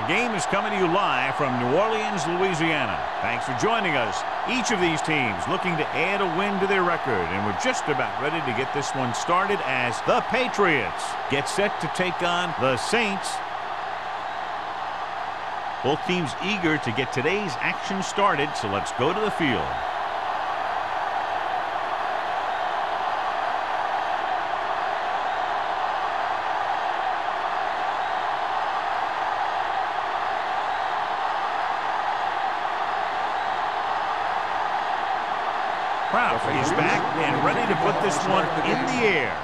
game is coming to you live from New Orleans, Louisiana. Thanks for joining us. Each of these teams looking to add a win to their record, and we're just about ready to get this one started as the Patriots get set to take on the Saints. Both teams eager to get today's action started, so let's go to the field. Is back and ready to put this one in the air.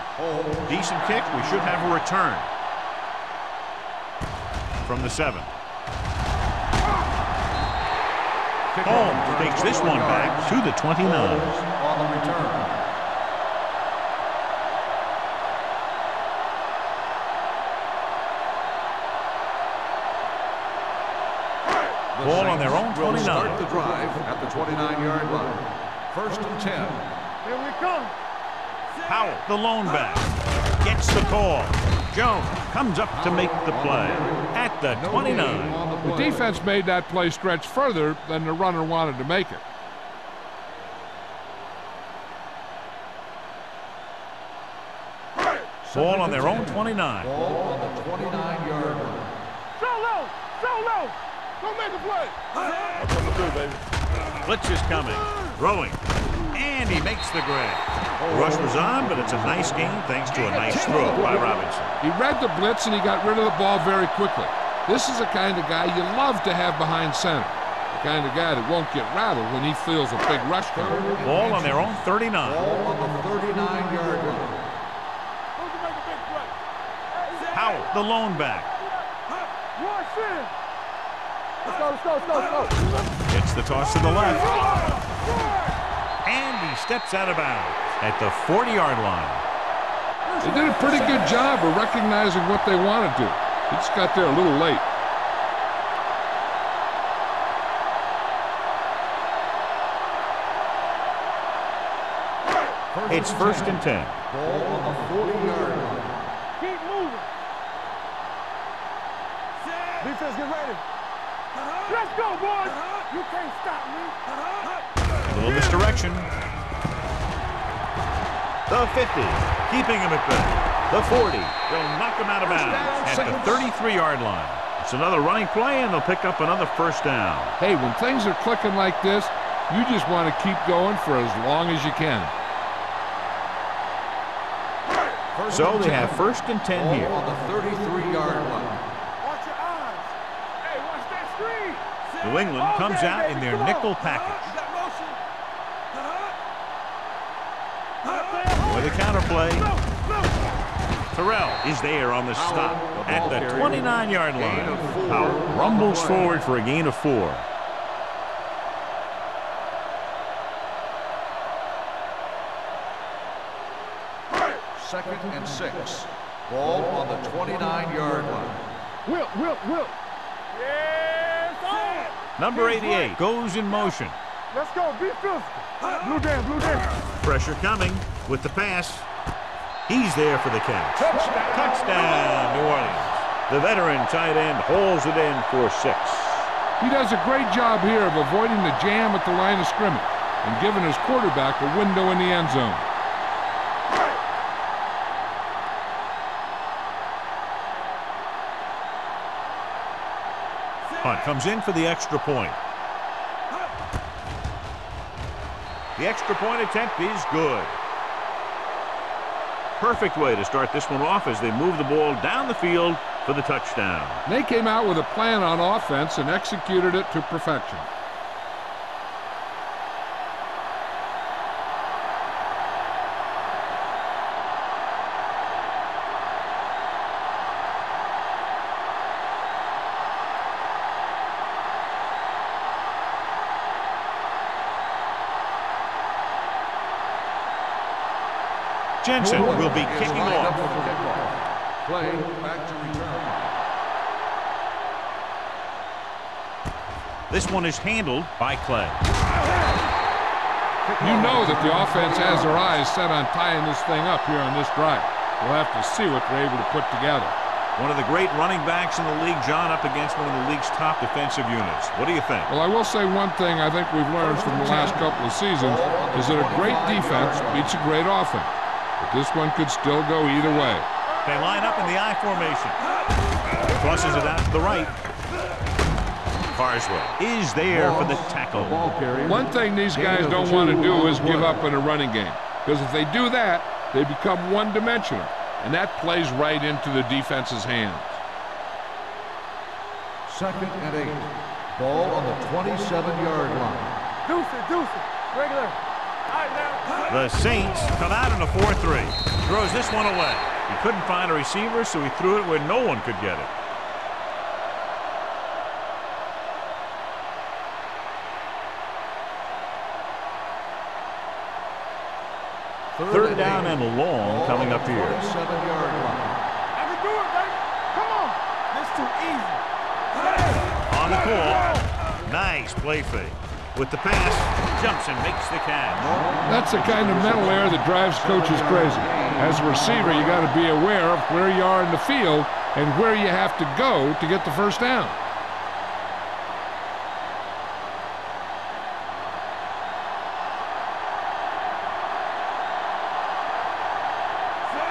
Decent kick. We should have a return from the 7. Holmes takes this one back to the 29. On the return. Ball on their own 29. Start the drive at the 29-yard line. 1st and 10. Here we come. Powell, the lone back, gets the call. Jones comes up to make the play at the 29. The defense made that play stretch further than the runner wanted to make it. Ball on their own 29. Ball on the 29-yard line. Solo! Solo! Don't make a play! That's what we do, baby. Blitz is coming. Throwing. And he makes the grab. The rush was on, but it's a nice game thanks to a nice throw by Robinson. He read the blitz and he got rid of the ball very quickly. This is the kind of guy you love to have behind center. The kind of guy that won't get rattled when he feels a big rush coming. Ball on their own 39. Ball on the 39-yard line. Powell, the lone back. Rush in! Let's go, let's go, let's go, let's go. It's the toss to the left. And he steps out of bounds at the 40-yard line. They did a pretty good job of recognizing what they wanted to. He just got there a little late. It's 1st and 10. Ball on the 40-yard line. Keep moving. Defense, get ready. Let's go, boys. You can't stop me. A little misdirection. The 50, keeping him at bay. The 40, they'll knock him out of bounds at the 33-yard line. It's another running play, and they'll pick up another 1st down. Hey, when things are clicking like this, you just want to keep going for as long as you can. So they have 1st and 10 here. On the 33-yard line. Watch your eyes. Hey, watch that screen. New England comes out in their nickel package. With a counter play. Terrell is there on the stop at the 29-yard line. Powell rumbles forward for a gain of 4. Second and 6. Ball on the 29-yard line. Whip. Yes, Number 88 goes in motion. let's go. Be physical. Blue down. Pressure coming with the pass. He's there for the catch. Touchdown, New Orleans. The veteran tight end holds it in for 6. He does a great job here of avoiding the jam at the line of scrimmage and giving his quarterback a window in the end zone. Hunt comes in for the extra point. The extra point attempt is good. Perfect way to start this one off as they move the ball down the field for the touchdown. They came out with a plan on offense and executed it to perfection. Jensen will be kicking off. Play back to return. This one is handled by Clay. You know that the offense has their eyes set on tying this thing up here on this drive. We'll have to see what they're able to put together. One of the great running backs in the league, John, up against one of the league's top defensive units. What do you think? Well, I will say one thing I think we've learned from the last couple of seasons is that a great defense beats a great offense. But this one could still go either way. They line up in the I formation. Crosses it out to the right. Carswell is there for the tackle. One thing these guys don't want to do is give up in a running game. Because if they do that, they become one-dimensional. And that plays right into the defense's hands. 2nd and 8. Ball on the 27-yard line. Deuce it. Regular. All right, now. The Saints come out in a 4-3. Throws this one away. He couldn't find a receiver, so he threw it where no one could get it. Third down and long coming up here. 47-yard line. I can do it, baby. Come on. This too easy. On the call. Nice play fake. With the pass, jumps and makes the catch. That's the kind of mental error that drives coaches crazy. As a receiver, you got to be aware of where you are in the field and where you have to go to get the first down.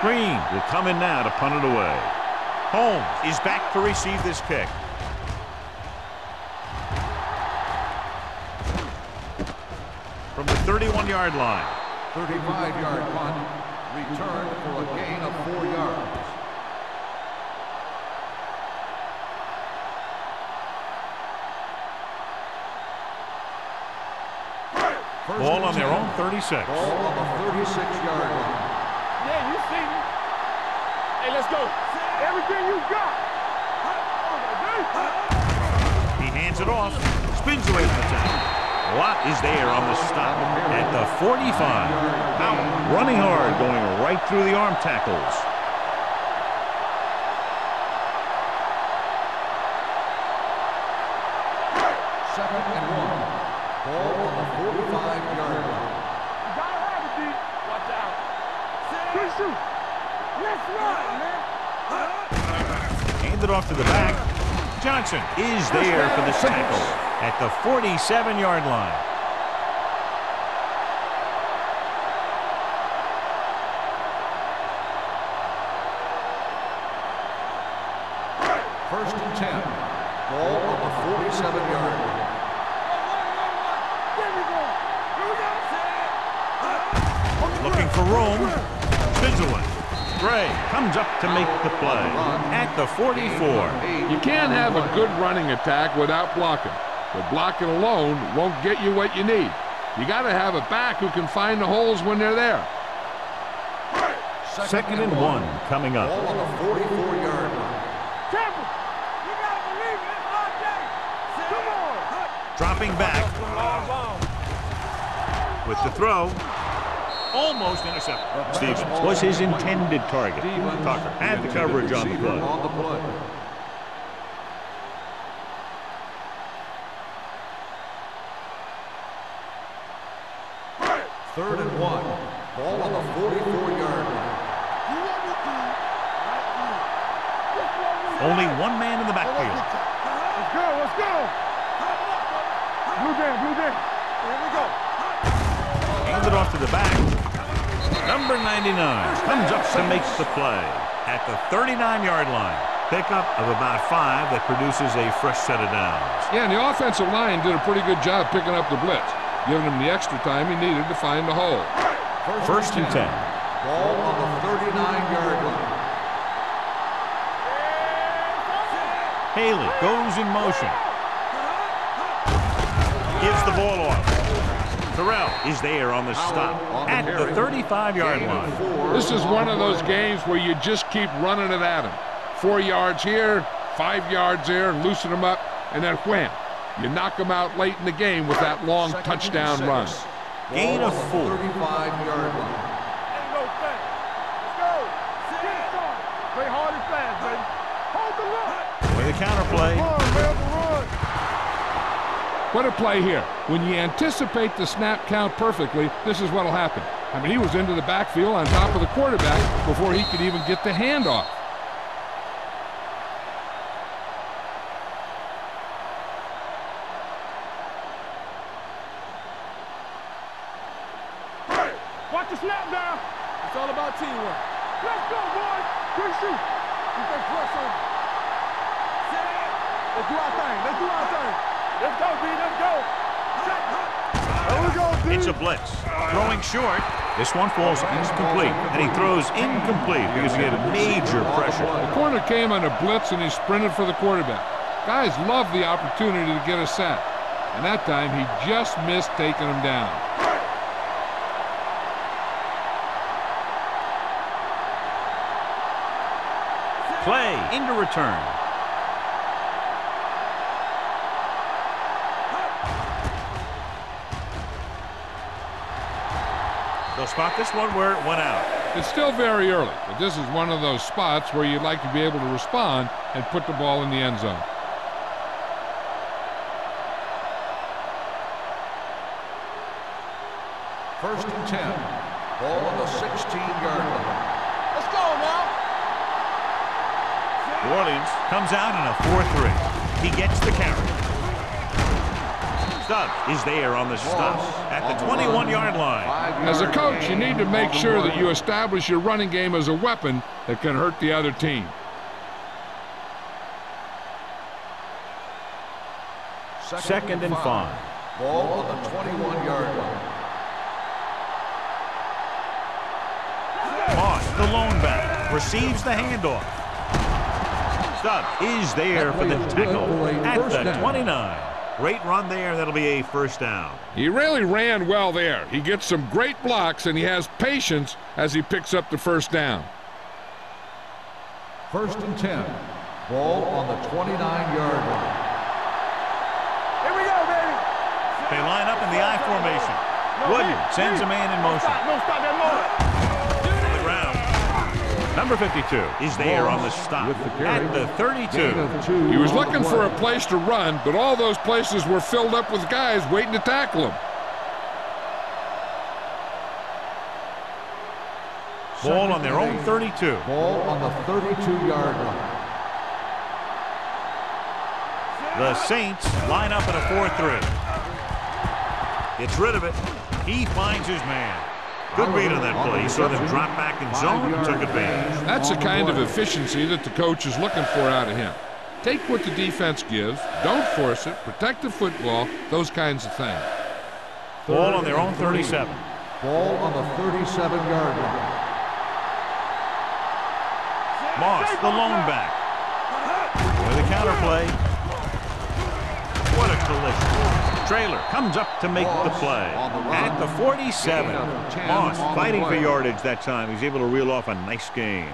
Green will come in now to punt it away. Holmes is back to receive this kick. From the 31-yard line. 35-yard punt. Returned for a gain of 4 yards. Ball on their own 36. Ball on the 36-yard line. Yeah, you see me. Hey, let's go. Everything you got. He hands it off. Spins away from the tackle. Watt is there on the stop at the 45. Running hard, going right through the arm tackles. Second and 1. Ball on the 45-yard line. You gotta have it, D. Watch out. Good shoot. Let's run, man. Hand it off to the back. Johnson is there for the tackle at the 47-yard line. First and 10. Ball on the 47-yard line. There we go. Looking for room. Spins away. Gray comes up to make the play at the 44. You can't have a good running attack without blocking. But blocking alone won't get you what you need. You got to have a back who can find the holes when they're there. Second and 1 coming up. Ball on the 44-yard line. Temple. You gotta believe it. It's our day. Come on. Dropping back with the throw. Almost intercepted. Stevens was his intended target. Tucker had the coverage on the play. Third and 1. Ball on the 44-yard line. Only one man in the backfield. Let's go. Blue down. Here we go. Hand it off to the back. Number 99 comes up to make the play at the 39-yard line. Pickup of about 5 that produces a fresh set of downs. Yeah, and the offensive line did a pretty good job picking up the blitz, giving him the extra time he needed to find the hole. First and 10. Ball on the 39-yard line. Haley goes in motion. Gives the ball off. Terrell is there on the stop at the 35-yard line. This is one of those games where you just keep running it at him. 4 yards here, 5 yards there, loosen him up, and then wham. You knock him out late in the game with that long touchdown run. Gain of 4. 35-yard line. Ain't no thing. Let's go. Get started. Play hard and fast, baby. Hold the look. With a counter play. Run, man, run. What a play here. When you anticipate the snap count perfectly, this is what will happen. I mean, he was into the backfield on top of the quarterback before he could even get the handoff. Watch the snap down. It's all about teamwork. Let's go, boys. Quick shoot. Keep that press on. Let's do our thing. Let's do our thing. Let's go, D. Let's go. There we go, D. It's a blitz. Throwing short. This one falls incomplete, and he throws incomplete because he had major pressure. The corner came on a blitz, and he sprinted for the quarterback. Guys love the opportunity to get a sack, and that time he just missed taking him down. Play into return. They'll spot this one where it went out. It's still very early, but this is one of those spots where you'd like to be able to respond and put the ball in the end zone. First and 10. Ball on the 16-yard line. Let's go now. New Orleans comes out in a 4-3. He gets the carry. Stubbs is there on the stop at the 21-yard line. As a coach, you need to make sure that you establish your running game as a weapon that can hurt the other team. Second and 5. Ball on the 21-yard line. Moss, the lone back, receives the handoff. Stubbs is there for the tackle at the 29. Great run there. That'll be a first down. He really ran well there. He gets some great blocks, and he has patience as he picks up the first down. First and 10. Ball on the 29-yard line. Here we go, baby. They line up in the I formation. Wooden sends a man in motion. No, stop that moment. On the ground. Number 52 is there on the stop at the 32. He was looking for a place to run, but all those places were filled up with guys waiting to tackle him. Ball on their own 32. Ball on the 32-yard line. The Saints line up in a 4-3. Gets rid of it. He finds his man. Good read on that play. He saw them drop back in zone and took advantage. That's the kind of efficiency that the coach is looking for out of him. Take what the defense gives, don't force it, protect the football, those kinds of things. Ball on their own 37. Ball on the 37-yard line. Moss, the lone back. With a counter play. What a collision. Trailer comes up to make the play at the 47. Moss fighting for yardage that time. He's able to reel off a nice gain.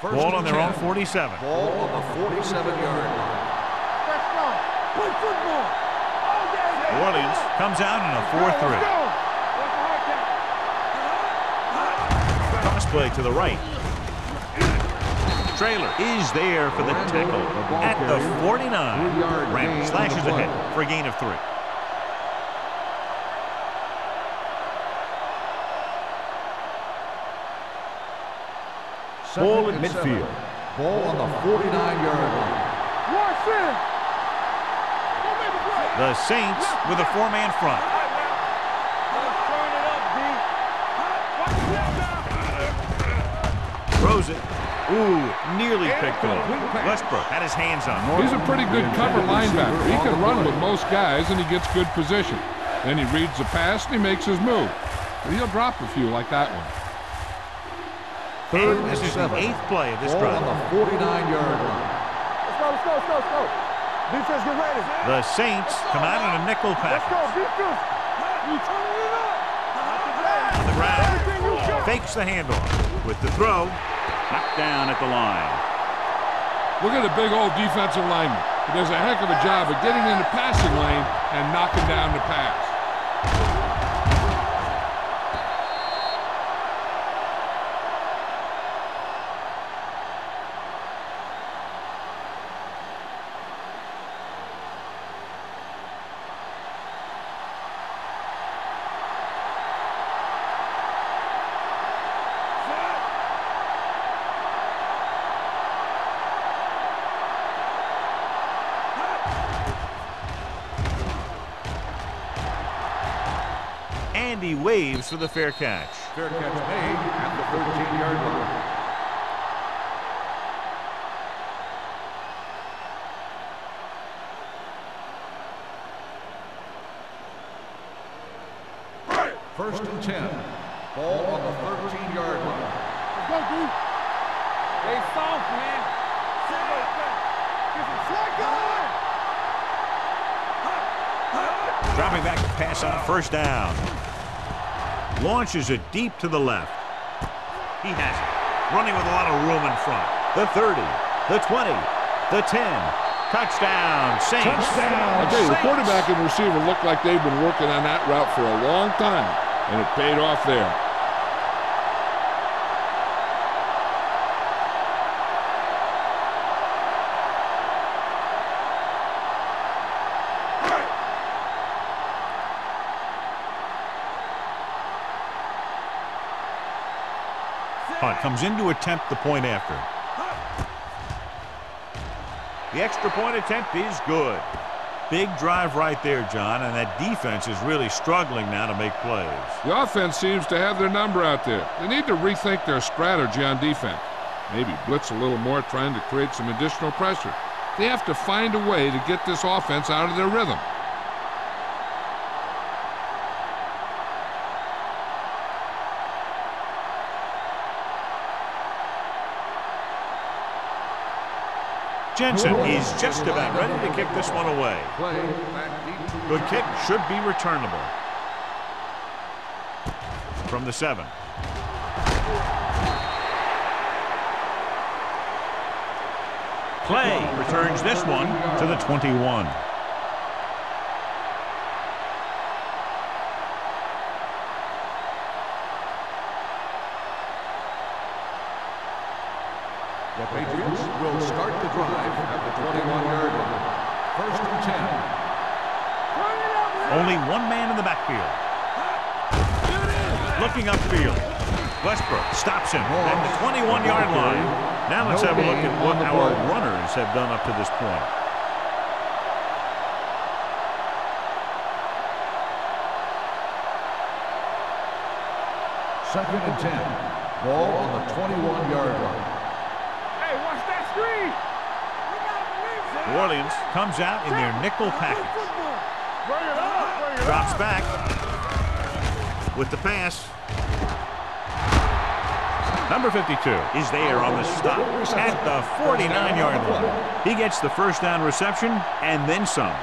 Ball on their own 47. Ball on the 47-yard line. Let's go. Play football. New Orleans comes out in a 4-3. Cross play to the right. Trailer is there for the tackle at the 49. Ramp slashes ahead for a gain of 3. Ball at midfield. Ball on the 49-yard line. The Saints with a 4-man front. Throws it. Ooh, nearly picked off. Westbrook had his hands on him. He's a pretty good cover linebacker. He can run with most guys, and he gets good position. Then he reads the pass, and he makes his move. But he'll drop a few like that one. And this is the 8th play of this drive. Ball on the 49-yard line. Let's go. Defense, get ready. The Saints come out in a nickel Let's package. go, defense. You turning it up. On the ground. Fakes the handoff. With the throw. Knocked down at the line. Look at the big old defensive lineman. He does a heck of a job of getting in the passing lane and knocking down the pass. and he waves for the fair catch. Fair catch made at the 13-yard line. First and 10. Ball on the 13-yard line. Let's go, D. Stay soft, man. Get some slack going. Dropping back to pass on first down. Launches it deep to the left. He has it. Running with a lot of room in front. The 30, the 20, the 10. Touchdown, Saints. Touchdown. I tell you, the quarterback and receiver look like they've been working on that route for a long time, and it paid off there. Punt comes in to attempt the point after. The extra point attempt is good. Big drive right there, John, and that defense is really struggling now to make plays. The offense seems to have their number out there. They need to rethink their strategy on defense. Maybe blitz a little more, trying to create some additional pressure. They have to find a way to get this offense out of their rhythm. Jensen is just about ready to kick this one away. Good kick, should be returnable. From the 7. Clay returns this one to the 21. The Patriots will start the drive at the 21-yard line. First and 10. Only one man in the backfield. Looking upfield. Westbrook stops him at the 21-yard line. Now let's have a look at what our runners have done up to this point. Second and 10. Ball on the 21-yard line. Watch that screen. New Orleans comes out in their nickel package. Drops back with the pass. Number 52 is there on the stop at the 49-yard line. He gets the first down reception and then some.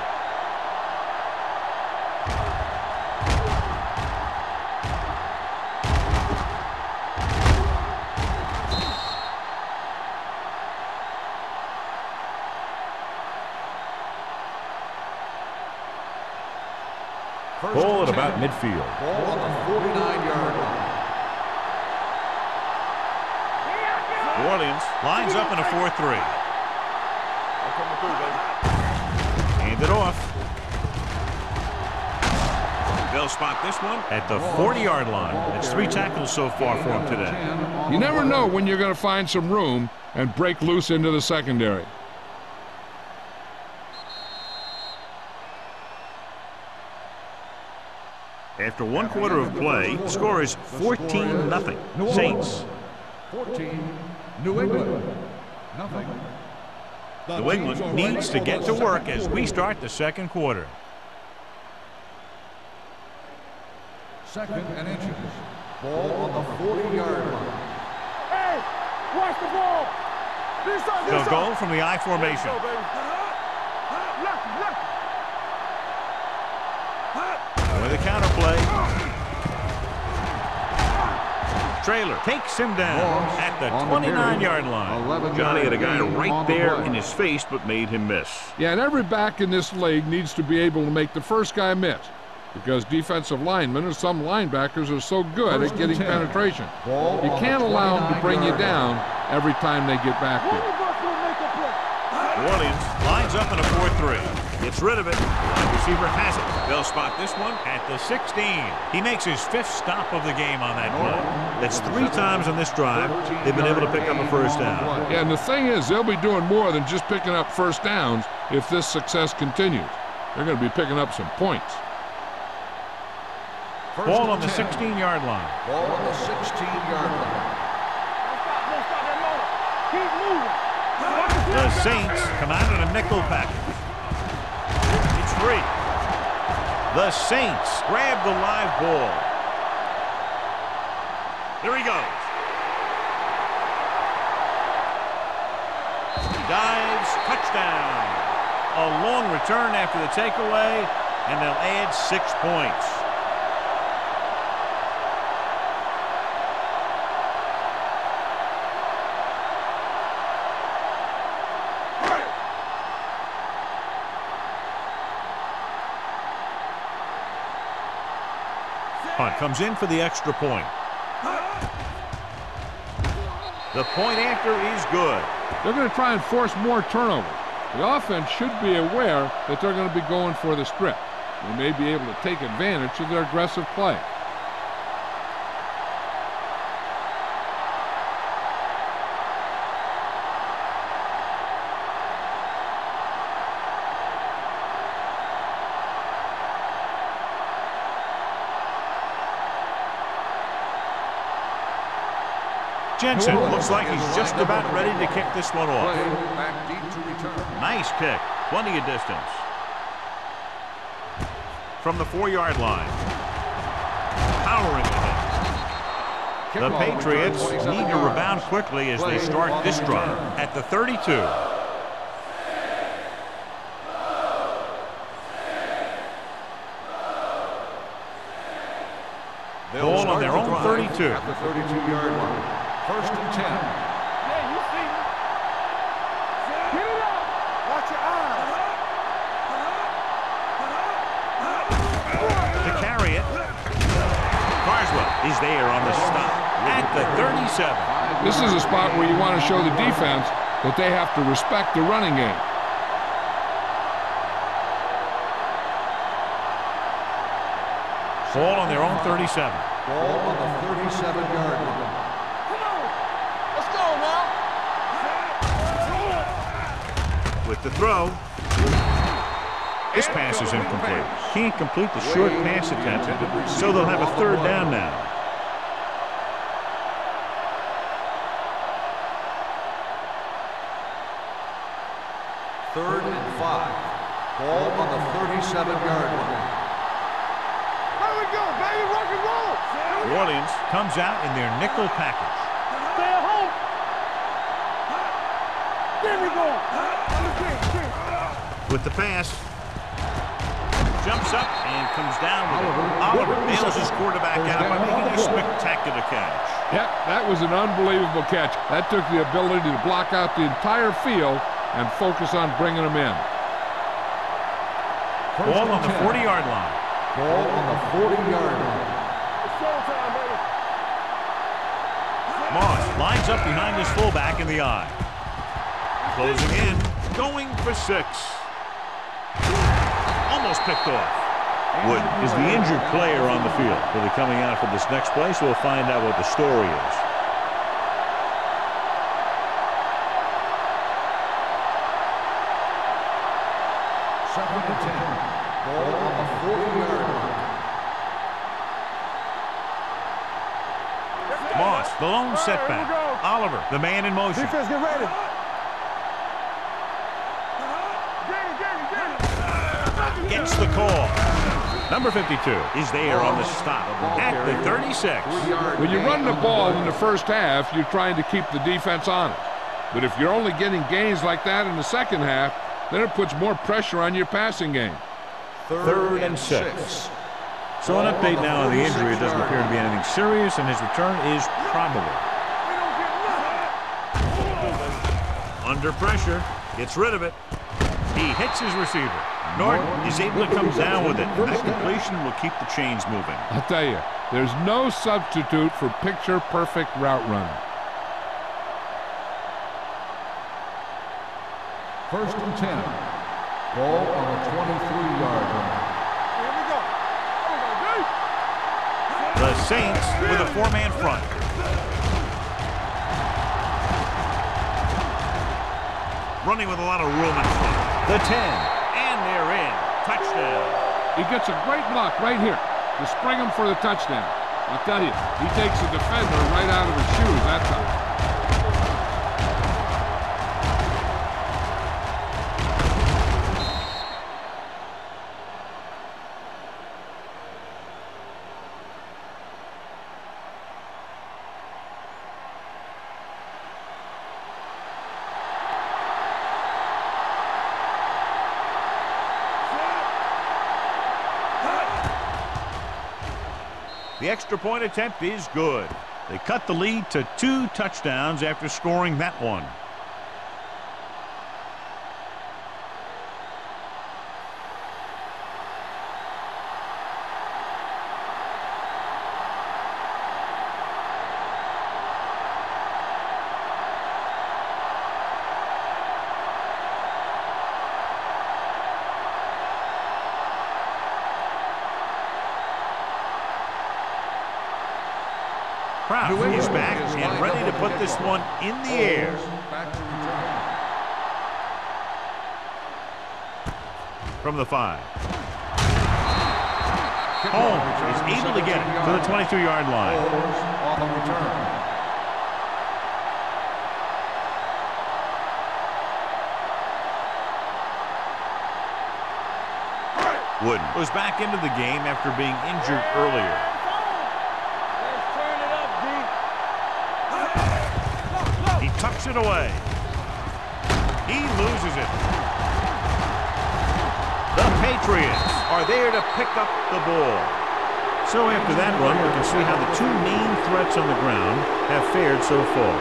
Ball at about midfield. Ball on the 49-yard line. New Orleans lines up in a 4-3. Hand it off. They'll spot this one at the 40-yard line. It's 3 tackles so far for him today. You never know when you're going to find some room and break loose into the secondary. After 1 quarter of play, the score is 14-0. Saints. 14, New England, nothing. New England needs to get to work as we start the second quarter. Second and inches. Ball on the 40-yard line. Hey, watch the ball. This side, this They'll side. go from the I formation. With a counter play. Trailer takes him down at the 29-yard line. Johnny had a guy right there in his face, but made him miss. Yeah, and every back in this league needs to be able to make the first guy miss, because defensive linemen or some linebackers are so good at getting penetration. You can't allow them to bring you down every time they get back there. New Orleans lines up in a 4-3. Gets rid of it. The receiver has it. They'll spot this one at the 16. He makes his 5th stop of the game on that play. That's 3 times on this drive they've been able to pick up a first down. Yeah, and the thing is, they'll be doing more than just picking up first downs if this success continues. They're going to be picking up some points. Ball on the 16-yard line. Ball on the 16-yard line. Don't stop that motor. Keep moving. The Saints come out in a nickel package. It's free. The Saints grab the live ball. Here he goes. Dives, touchdown. A long return after the takeaway, and they'll add 6 points. Punt comes in for the extra point. The point after is good. They're going to try and force more turnovers. The offense should be aware that they're going to be going for the strip. They may be able to take advantage of their aggressive play. Jensen looks like he's just about ready to kick this one off. Back deep to return. Nice kick. Plenty of distance. From the 4-yard line. Powering it. The Patriots need to rebound quickly as they start this drive at the 32. Ball on their own 32. At the 32-yard line. First and 10. Yeah, you see me. Get it up. Watch your eyes. To carry it. Carswell is there on the stop at the 37. This is a spot where you want to show the defense that they have to respect the running game. Ball on their own 37. Ball on the 37-yard line. Let's go now. With the throw. This pass is incomplete. Can't complete the short pass attempt, so they'll have a third down now. Third and 5. Ball on the 37-yard line. There we go, baby. Rock and roll. New Orleans comes out in their nickel package. Stay at home. There we go. With the pass. Jumps up and comes down with it. Oliver nails his quarterback out by making a spectacular catch. Yep, that was an unbelievable catch. That took the ability to block out the entire field and focus on bringing them in. Ball on the 40-yard line. Ball on the 40-yard line. It's showtime, baby. Moss lines up behind his fullback in the eye. Closing in, going for 6. Almost picked off. Wood is the injured player on the field. He'll be coming out for this next play, so we'll find out what the story is. Second and 10. Ball on the 40-yard line. Moss, the lone setback. Oliver, the man in motion. Defense, get ready. Gets the call. Number 52 is there on the stop at the 36. When you run the ball in the first half, you're trying to keep the defense honest. But if you're only getting gains like that in the second half, then it puts more pressure on your passing game. Third and 6. So an update now on the injury. It doesn't appear to be anything serious, and his return is probable. Under pressure, gets rid of it. He hits his receiver. Norton is able to come down with it. That completion will keep the chains moving. I'll tell you, there's no substitute for picture-perfect route running. First and 10. Ball on the 23-yard line. Here we go. The Saints with a 4-man front. Running with a lot of room in front. The 10. And they're in. Touchdown. He gets a great block right here. to spring him for the touchdown. I'll tell you, he takes the defender right out of his shoes that time. The extra point attempt is good. They cut the lead to 2 touchdowns after scoring that one. Kraft is back and ready to put this one in the air. From the 5. Holmes is able to get it to the 22-yard line. On the return. Wooden was back into the game after being injured earlier. Tucks it away. He loses it. The Patriots are there to pick up the ball. So after that run, we can see how the 2 main threats on the ground have fared so far.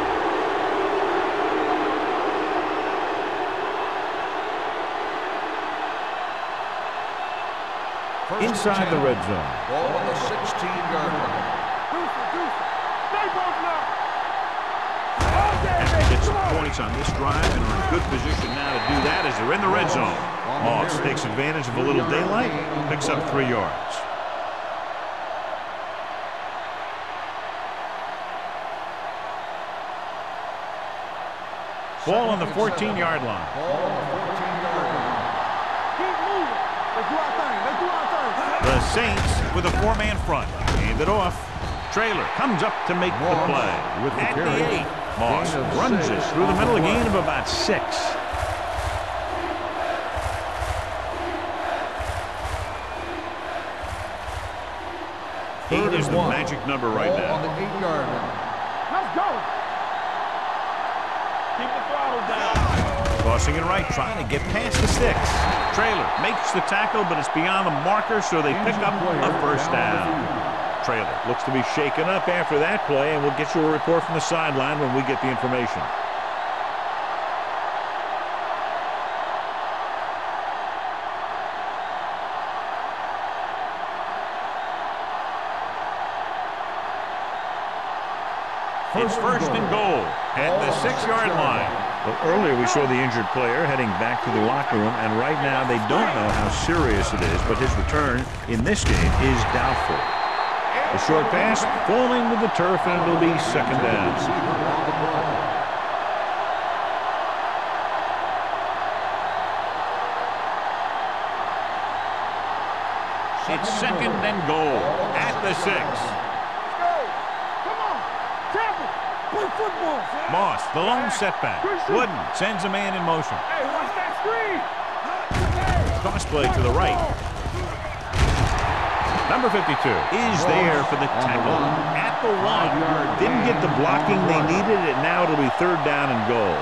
Inside the red zone. Ball on the 16-yard line. Get some points on this drive and are in good position now to do that as they're in the red zone. Moss takes advantage of a little daylight, picks up 3 yards. Ball on the 14-yard line. Ball on the 14-yard line. Keep moving. Let's do our thing. Let's do our thing. The Saints with a 4-man front. Hand it off. Trailer comes up to make the play. With the At carry. the 8. Moss runs it through the middle, a gain of about 6. Eight is the magic number right Ball now. on the 8-yard line. Let's go. Keep the throttle down. Crossing it right, trying to get past the sticks. Trailer makes the tackle, but it's beyond the marker, so they pick up a first down. Trailer looks to be shaken up after that play, and we'll get you a report from the sideline when we get the information. It's first and goal at the 6-yard line. Well, earlier we saw the injured player heading back to the locker room, and right now they don't know how serious it is, but his return in this game is doubtful. The short pass falling to the turf, and it'll be second down. It's second and goal at the 6. Football. Moss, the lone setback. Wooden sends a man in motion. Hey, watch that screen. Toss play to the right. Number 52 is there for the tackle at the 1. Didn't get the blocking they needed, and now it'll be third down and goal.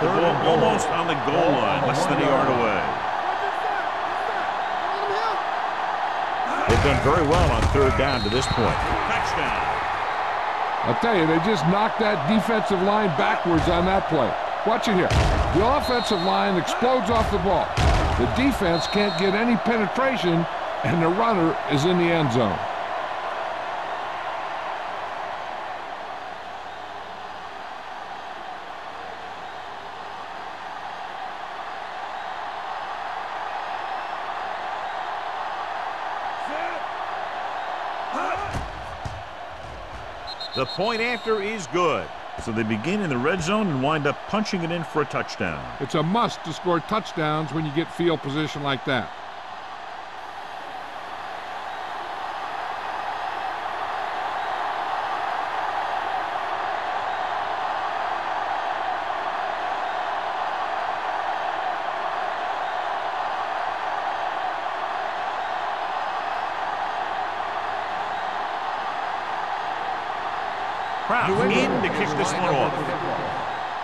The ball almost on the goal line, less than a yard away. They've done very well on third down to this point. Touchdown. I'll tell you, they just knocked that defensive line backwards on that play. Watch it here. The offensive line explodes off the ball. The defense can't get any penetration, and the runner is in the end zone. The point after is good. So they begin in the red zone and wind up punching it in for a touchdown. It's a must to score touchdowns when you get field position like that. Kraft in to kick this one off.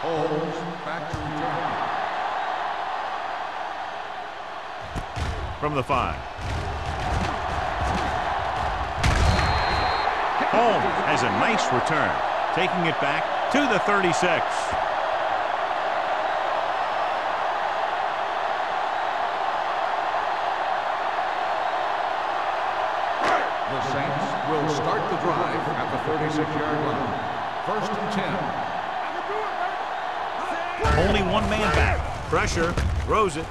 Holmes back to return. From the 5. Holmes has a nice return, taking it back to the 36. The Saints will start the drive at the 36-yard line. 1st and 10. Only one man back. Pressure, throws it.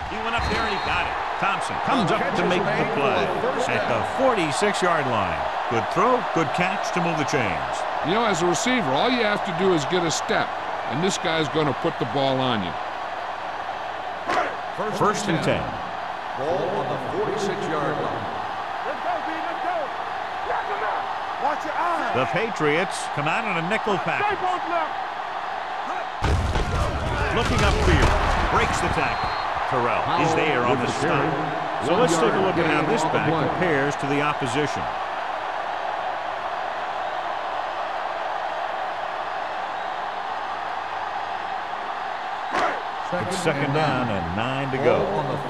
He went up there and he got it. Thompson comes up to make the play at the 46-yard line. Good throw, good catch to move the chains. You know, as a receiver, all you have to do is get a step, and this guy's going to put the ball on you. 1st and 10. Ball on the 46-yard line. Let's go, B. Let's go. Knock him out. Watch your eyes. The Patriots come out in a nickel Stay package. both left. Looking upfield, breaks the tackle. Terrell is there on the stop. So let's take a look at how this back compares to the opposition. It's 2nd down and 9 to go.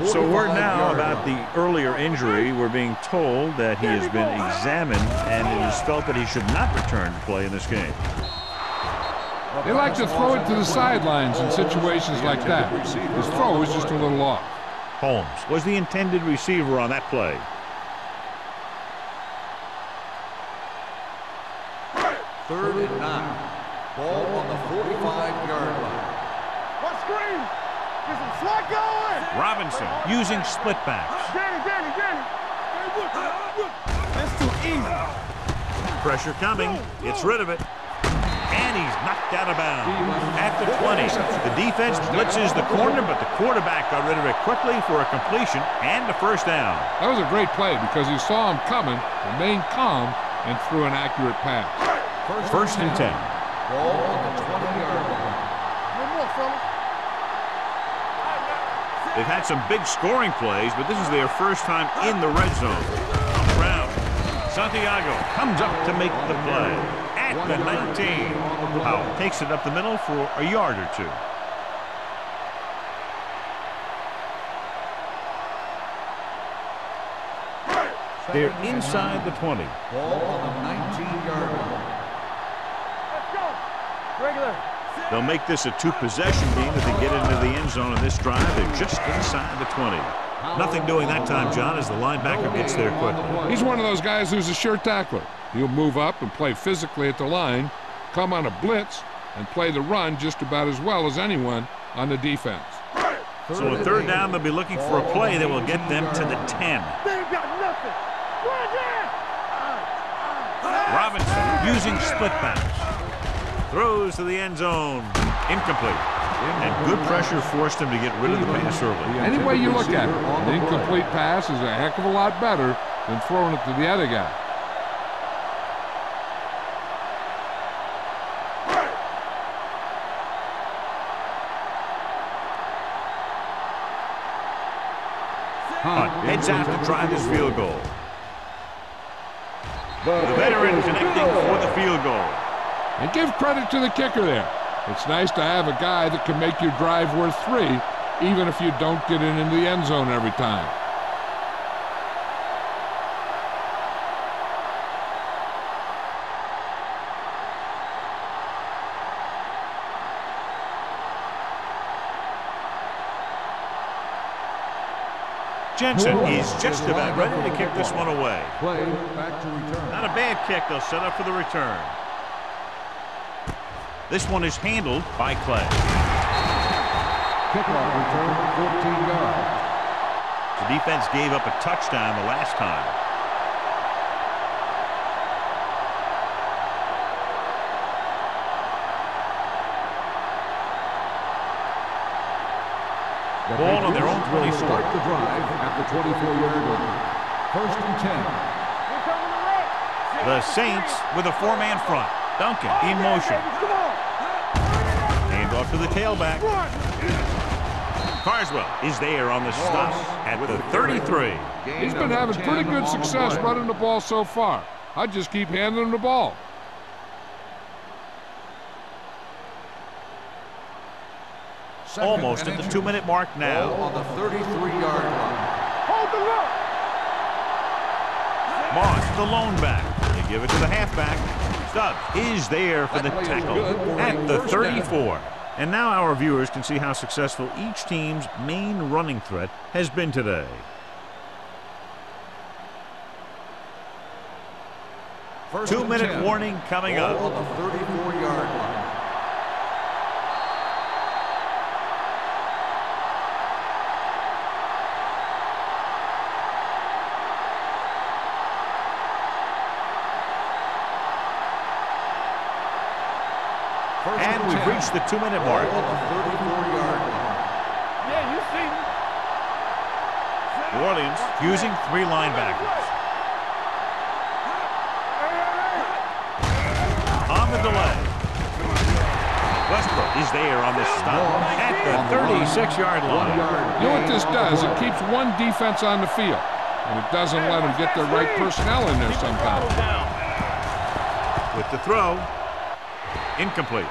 So word now about the earlier injury. We're being told that he has been examined and it is felt that he should not return to play in this game. They like to throw it to the sidelines in situations like that. His throw is just a little off. Holmes was the intended receiver on that play. Third and 9. Ball on the 45-yard line. What screen? Get some slot going. Robinson using split backs. Danny. That's too easy. Pressure coming. Gets rid of it. And he's knocked out of bounds at the 20. The defense blitzes the corner, but the quarterback got rid of it quickly for a completion and a 1st down. That was a great play because he saw him coming, remained calm, and threw an accurate pass. 1st and 10. Ball on the 20-yard line. No more, fellas. They've had some big scoring plays, but this is their first time in the red zone. Brown. Santiago comes up to make the play at the 19. Powell takes it up the middle for a yard or 2. They're inside the 20. Ball on the 19-yard line. Let's go. Regular. They'll make this a 2-possession game if they get into the end zone on this drive. They're just inside the 20. Nothing doing that time, John, as the linebacker gets there quickly. He's one of those guys who's a sure tackler. He'll move up and play physically at the line, come on a blitz, and play the run just about as well as anyone on the defense. So on 3rd down, they'll be looking for a play that will get them to the 10. They ain't got nothing. Run there. Robinson using split backs. Throws to the end zone. Incomplete. And good pressure forced him to get rid of the pass early. Any way you look at it, an incomplete pass is a heck of a lot better than throwing it to the other guy. Hunt heads out to try this field goal. The veteran connecting for the field goal. And give credit to the kicker there. It's nice to have a guy that can make your drive worth 3, even if you don't get it into the end zone every time. Jensen is just about ready to kick this one away. Play back to return. Not a bad kick. They'll set up for the return. This one is handled by Clay. Kickoff return, 14 yards. The defense gave up a touchdown the last time. Ball on their own 24. Start the drive at the 24-yard line. First and 10. The Saints with a four-man front. Duncan in motion. Hand off to the tailback. Carswell is there on the stop at the 33. He's been having pretty good success running the ball so far. I just keep handing him the ball. Almost at the 2-minute mark now. On the 33-yard line. Hold the look. Moss, the lone back. They give it to the halfback. Stubbs is there for the tackle at the 34. And now our viewers can see how successful each team's main running threat has been today. First 2-minute warning coming up. On the 34-yard line. And we've reached the 2-minute mark. On the 34-yard line. Yeah, you see me. New Orleans using 3 linebackers. On the delay. Westbrook is there on the stop at the 36-yard line. You know what this does? It keeps one defense on the field, and it doesn't let them get the right personnel in there sometimes. With the throw, incomplete.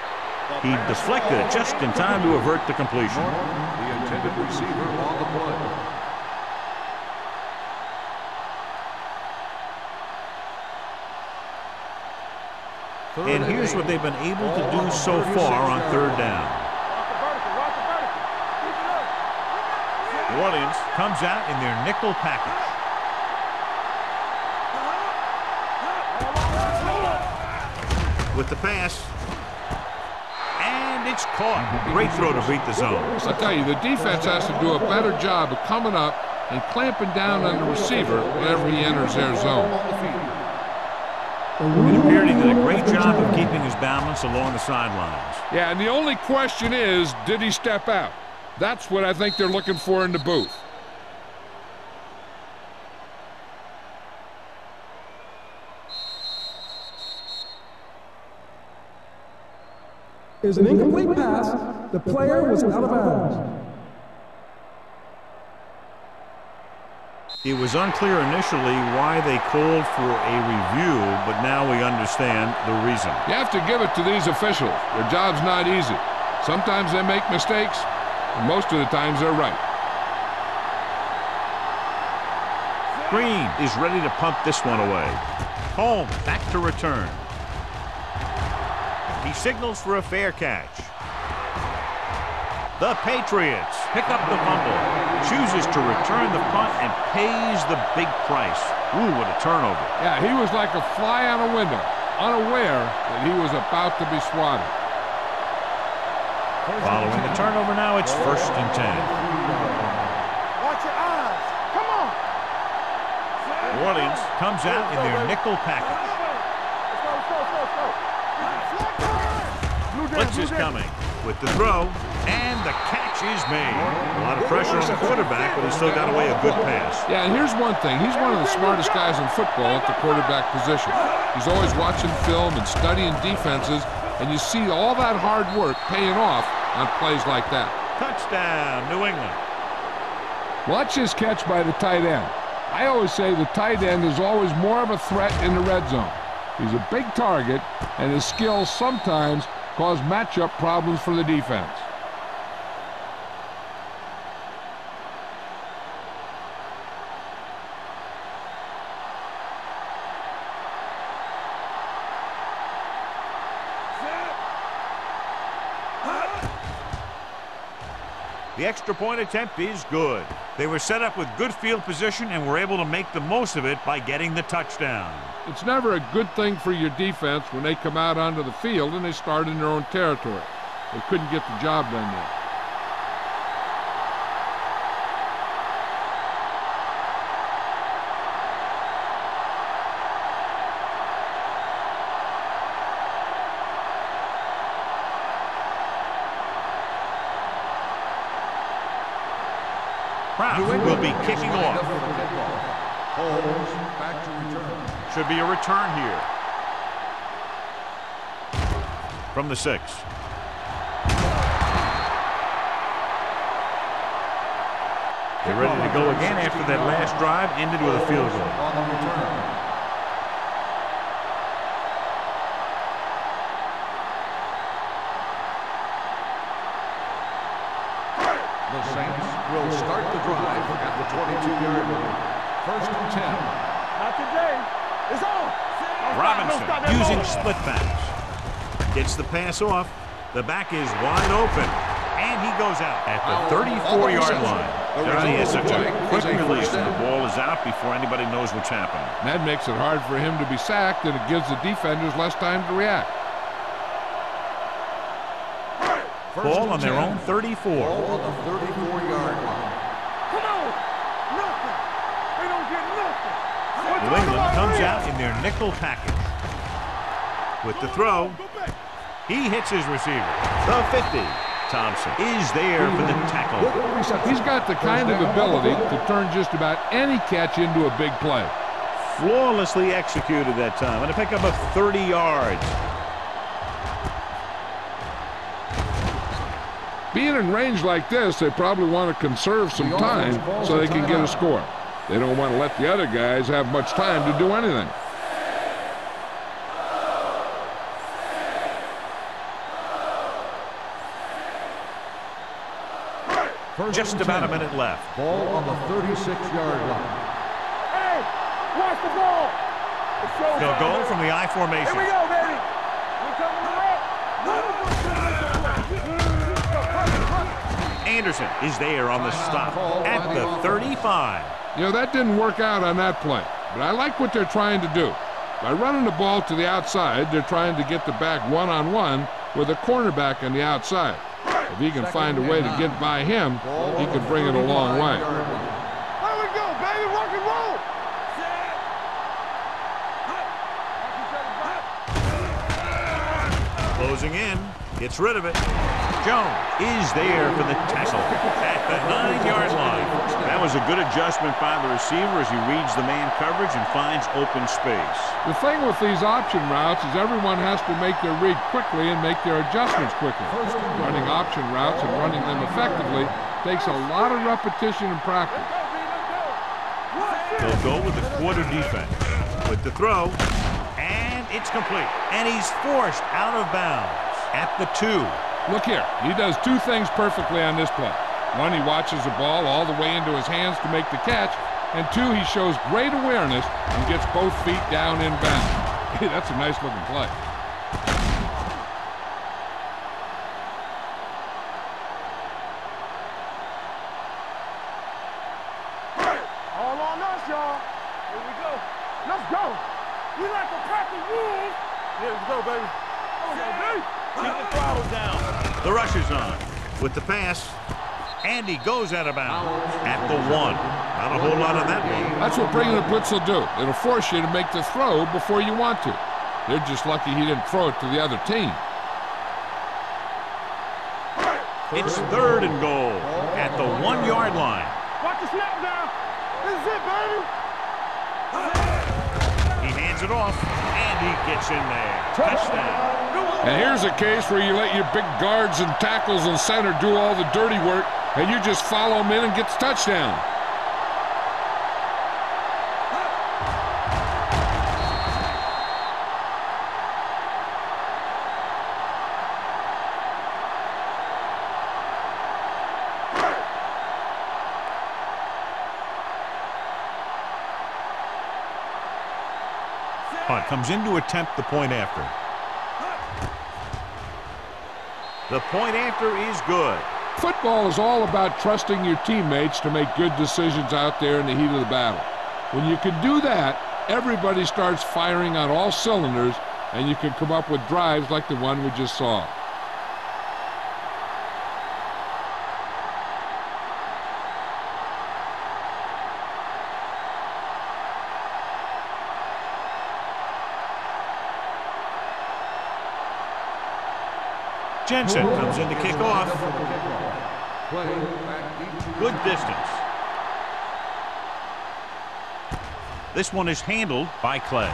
He deflected it just in time to avert the completion. The intended receiver on the play. And here's what they've been able to do so far on 3rd down. New Orleans comes out in their nickel package. With the pass. And it's caught. Great throw to beat the zone. I tell you, the defense has to do a better job of coming up and clamping down on the receiver whenever he enters their zone. It appeared he did a great job of keeping his balance along the sidelines. Yeah, and the only question is, did he step out? That's what I think they're looking for in the booth. Is an incomplete pass. The player was out of bounds. It was unclear initially why they called for a review, but now we understand the reason. You have to give it to these officials. Their job's not easy. Sometimes they make mistakes, and most of the times they're right. Green is ready to punt this one away. Holmes back to return. He signals for a fair catch. The Patriots pick up the fumble, chooses to return the punt, and pays the big price. Ooh, what a turnover. Yeah, he was like a fly on a window, unaware that he was about to be swatted. Following the turnover now, it's 1st and 10. Watch your eyes. Come on. New Orleans comes out in their nickel package. Let's go. Blitz is coming with the throw, and the catch is made. A lot of pressure on the quarterback, but he still got away a good pass. Yeah, and here's one thing. He's one of the smartest guys in football at the quarterback position. He's always watching film and studying defenses, and you see all that hard work paying off on plays like that. Touchdown, New England. Watch his catch by the tight end. I always say the tight end is always more of a threat in the red zone. He's a big target, and his skills sometimes cause matchup problems for the defense. The extra point attempt is good. They were set up with good field position and were able to make the most of it by getting the touchdown. It's never a good thing for your defense when they come out onto the field and they start in their own territory. They couldn't get the job done there. Kraft will be kicking off. Holmes back to return. Should be a return here. From the 6. They're ready to go again after that last drive ended with a field goal. On the return. The Saints will start the drive at the 22-yard line. 1st and 10. Not today. It's on. Robinson using split backs. Gets the pass off. The back is wide open. And he goes out at the 34-yard line. Johnny has such a quick release and the ball is out before anybody knows what's happening. And that makes it hard for him to be sacked, and it gives the defenders less time to react. Ball on their own 34. Ball on the 34-yard line. Come on. Nothing. They don't get nothing. New England comes out in their nickel package. With the throw, he hits his receiver. The 50. Thompson is there for the tackle. He's got the kind of ability to turn just about any catch into a big play. Flawlessly executed that time and a pickup of 30 yards. Being in range like this, they probably want to conserve some time so they can get a score. They don't want to let the other guys have much time to do anything. Just about a minute left. Ball on the 36-yard line. Hey, watch the ball. They'll go from the I formation. Here we go, baby. We coming to Anderson is there on the stop at the 35. You know, that didn't work out on that play, but I like what they're trying to do. By running the ball to the outside, they're trying to get the back one-on-one with a cornerback on the outside. If he can find a way to get by him, he can bring it a long way. There we go, baby. Rock and roll. Closing in. Gets rid of it. Jones is there for the tackle at the 9-yard line. That was a good adjustment by the receiver as he reads the man coverage and finds open space. The thing with these option routes is everyone has to make their read quickly and make their adjustments quickly. Running option routes and running them effectively takes a lot of repetition and practice. They'll go with the quarter defense. With the throw, and it's complete. And he's forced out of bounds at the 2. Look here, he does 2 things perfectly on this play. 1, he watches the ball all the way into his hands to make the catch, and 2, he shows great awareness and gets both feet down in bounds. Hey, that's a nice looking play. All on us, y'all. Here we go. Let's go. We like a pack of wolves. Here we go, baby. Come on, baby. Keep the throttle down. The rush is on with the pass. And he goes out of bounds at the 1. Not a whole lot on that one. That's what bringing the blitz will do. It'll force you to make the throw before you want to. They're just lucky he didn't throw it to the other team. It's 3rd and goal at the 1-yard line. Watch the snap down. This is it, baby. He hands it off, and he gets in there. Touchdown. And here's a case where you let your big guards and tackles and center do all the dirty work, and you just follow them in and get the touchdown. Hunt comes in to attempt the point after. The point after is good. Football is all about trusting your teammates to make good decisions out there in the heat of the battle. When you can do that, everybody starts firing on all cylinders, and you can come up with drives like the one we just saw. Jensen comes in to kick off. Good distance. This one is handled by Clay.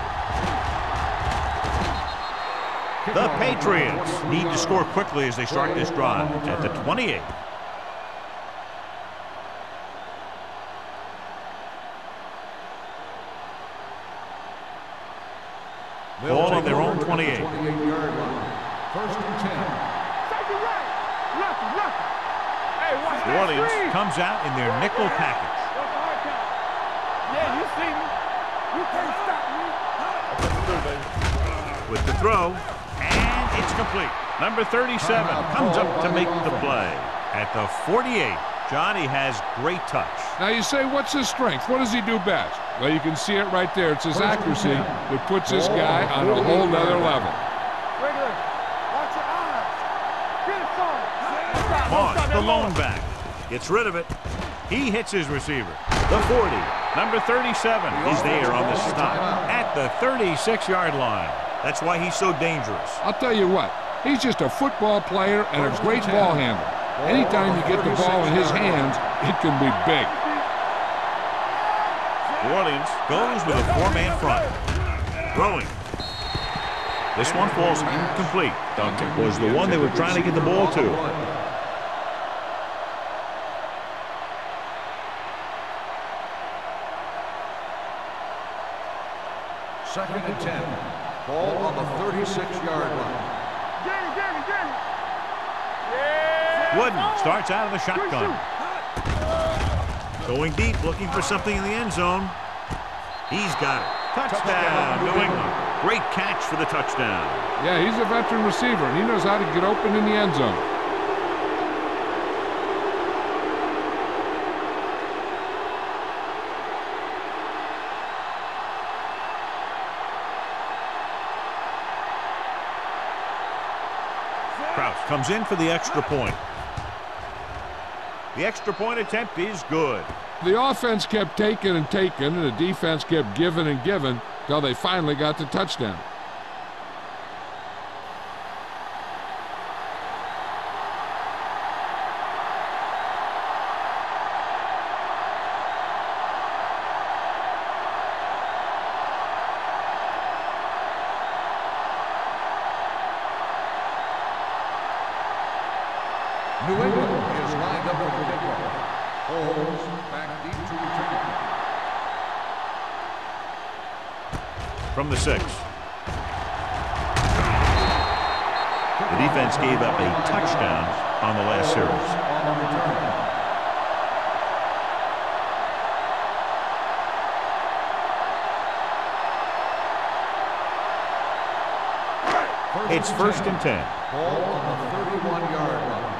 The Patriots need to score quickly as they start this drive at the 28. Ball on their own 28. 28-yard line. First and 10. New Orleans comes out in their nickel package. Yeah, you see me. You can't stop me. With the throw, and it's complete. Number 37 comes up to make the play. At the 48, Johnny has great touch. Now you say, what's his strength? What does he do best? Well, you can see it right there. It's his accuracy that puts this guy on a whole nother level. Regular. Watch your eyes. Get it on. Moss, the lone back, gets rid of it. He hits his receiver. The 40, number 37, is there on the stop at the 36-yard line. That's why he's so dangerous. I'll tell you what, he's just a football player and a great ball handler. Anytime you get the ball in his hands, it can be big. New Orleans goes with a four-man front. Throwing. This one falls incomplete. Duncan was the one they were trying to get the ball to. Second and 10. Ball on the 36-yard line. Get it. Yeah. Wooden starts out of the shotgun. Going deep, looking for something in the end zone. He's got it. Touchdown, New England. Great catch for the touchdown. Yeah, he's a veteran receiver, and he knows how to get open in the end zone. Comes in for the extra point. The extra point attempt is good. The offense kept taking and taking, and the defense kept giving and giving until they finally got the touchdown. New England is lined up for the kickoff. Holmes back deep to return. From the 6. The defense gave up a touchdown on the last series. On the return. It's first and 10. Ball on the 31-yard line.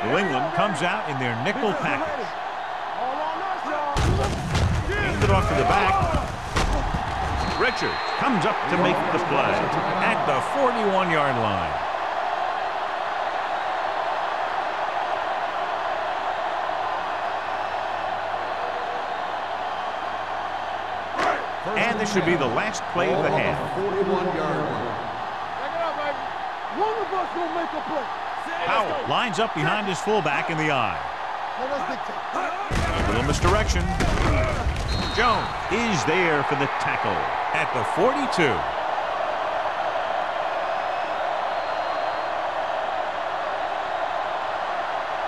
New England comes out in their nickel package. Hands it off to the back. Richards comes up to make the play at the 41-yard line. And this should be the last play of the half. 41-yard line. Check it out, baby. One of us will make a play. Powell lines up behind his fullback in the eye. Let us dictate. A little misdirection. Jones is there for the tackle at the 42.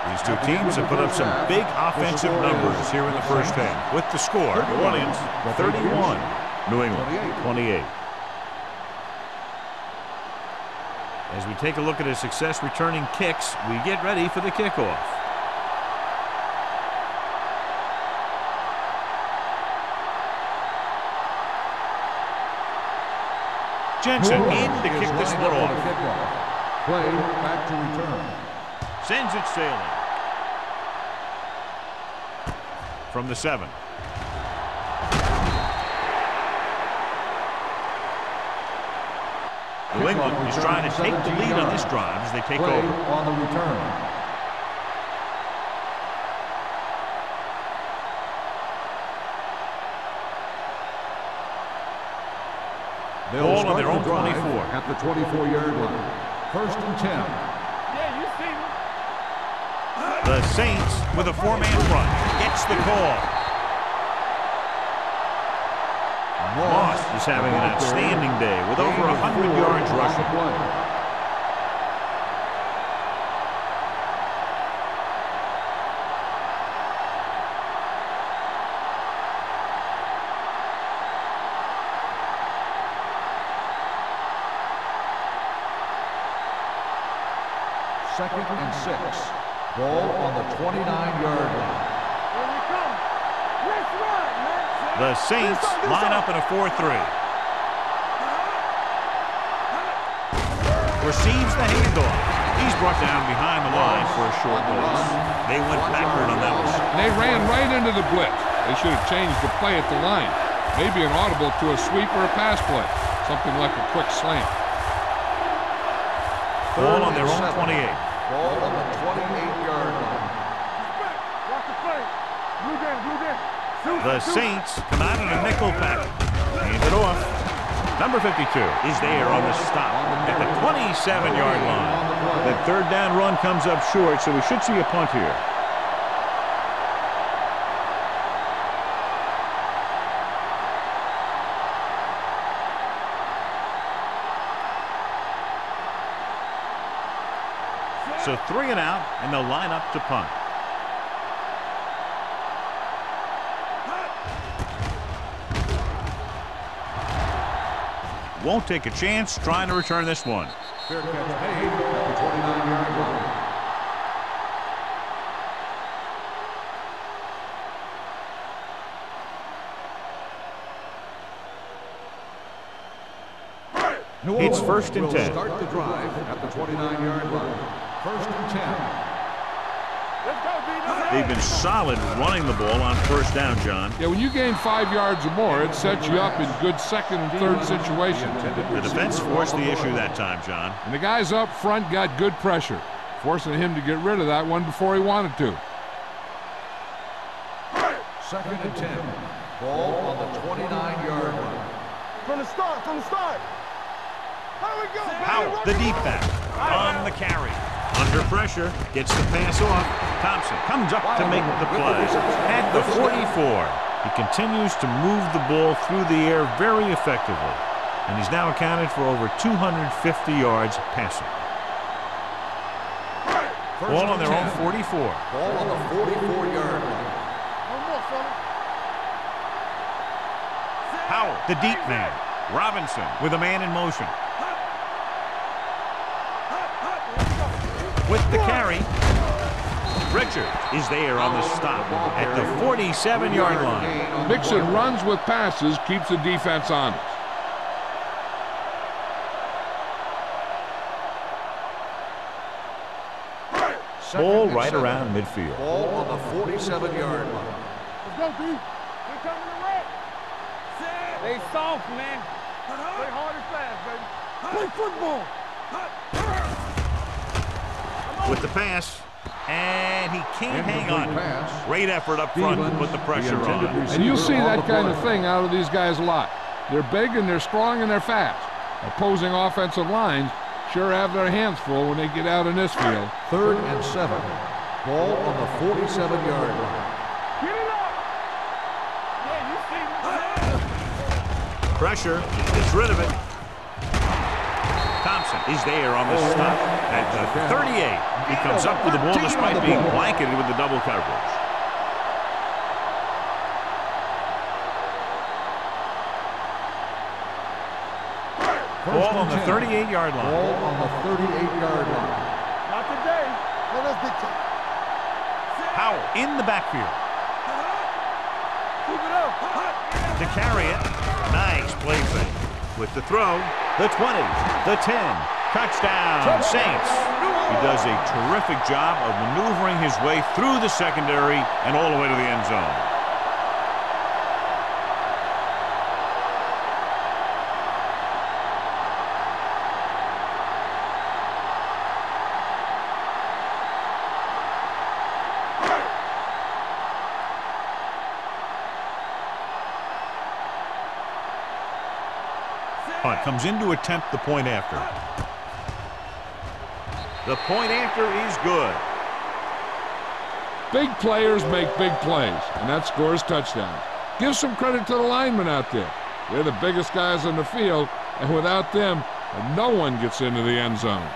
These two teams have put up some big offensive numbers here in the first half. With the score, New Orleans 31, New England 28. As we take a look at his success returning kicks, we get ready for the kickoff. Jensen in to kick this one off. Play back to return. Sends it sailing. From the 7. New England is trying to take the lead on this drive as they take over. On the return. Ball on their own 24. At the 24-yard line. First and 10. Yeah, you see me. The Saints with a 4-man front gets the call. Moss is having an outstanding day with over 100 yards rushing. Second and 6. Ball on the 29-yard line. Here we come. Let's run, man. The Saints line up in a 4-3. Receives the handoff. He's brought down behind the line for a short loss. They went backward on that one. They ran right into the blitz. They should have changed the play at the line. Maybe an audible to a sweep or a pass play. Something like a quick slant. Ball on their own 28. Ball on the 28-yard line. Watch the play. Blue down. The Saints come out in a nickel package. Hand it off. Number 52 is there on the stop at the 27-yard line. That third down run comes up short, so we should see a punt here. So 3 and out, and they'll line up to punt. Won't take a chance trying to return this one. Fair catch made at the 29-yard line. It's first and 10. Start the drive at the 29-yard line. First and 10. Let's go, D. They've been solid running the ball on first down, John. Yeah, when you gain 5 yards or more, it sets you up in good second and third situations. The defense forced the issue that time, John. And the guys up front got good pressure, forcing him to get rid of that one before he wanted to. Second and 10. Ball on the 29-yard line. From the start. How we go? Howell, the deep back, on the carry. Under pressure, gets the pass off. Thompson comes up to make the play. At the 44, he continues to move the ball through the air very effectively. And he's now accounted for over 250 yards passing. Ball on their own 44. Ball on the 44-yard line. One more, fella. Howell, the deep man. Robinson with a man in motion. With the carry, Richard is there on the stop at the 47-yard line. Mixing runs with passes keeps the defense honest. Ball right around midfield. Ball on the 47-yard line. Let's go, D. We're coming to red. They soft, man. Play hard and fast, baby. Play football. With the pass, and he can't hang on. Great effort up front to put the pressure on. And you'll see that kind of thing out of these guys a lot. They're big and they're strong and they're fast. Opposing offensive lines sure have their hands full when they get out in this field. Third and 7. Ball on the 47-yard line. Get it up. Yeah, you see me. Pressure, gets rid of it. Thompson is there on the stop at the 38. He comes up with the ball despite being blanketed with the double coverage. Ball on the 38-yard line. Ball on the 38-yard line. Not today. Let us dictate. Howell in the backfield. Keep it up. To carry it. Nice play fake. With the throw, the 20, the 10. Touchdown, Saints. He does a terrific job of maneuvering his way through the secondary and all the way to the end zone. Punt comes in to attempt the point after. The point after is good. Big players make big plays, and that scores touchdowns. Give some credit to the linemen out there. They're the biggest guys on the field, and without them, no one gets into the end zone.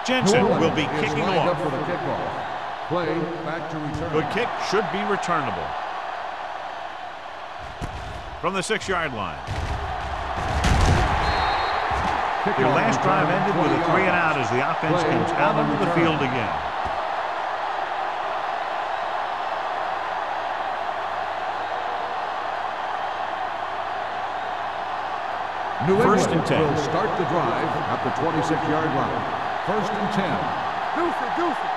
Jensen will be kicking off. For the kickoff. Play back to return. The kick should be returnable. From the 6-yard line. Their last drive ended with a 3-and-out as the offense comes out onto the field again. First and 10. Will start the drive at the 26-yard line. First and 10. Deuce it.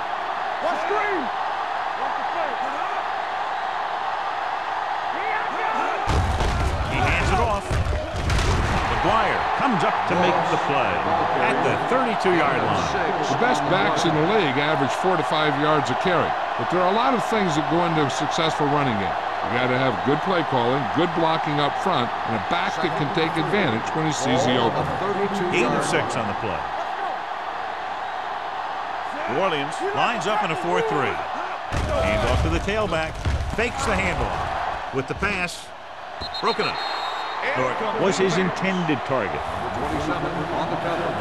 Watch screen. Watch the play. He hands it off. McGuire comes up to make the play at the 32-yard line. The best backs in the league average 4 to 5 yards a carry, but there are a lot of things that go into a successful running game. You got to have good play calling, good blocking up front, and a back that can take advantage when he sees the open. 8 of 6 on the play. New Orleans lines up in a 4-3. Hand off to the tailback. Fakes the handoff. With the pass, broken up. Norton was his intended target. 27 on the cover.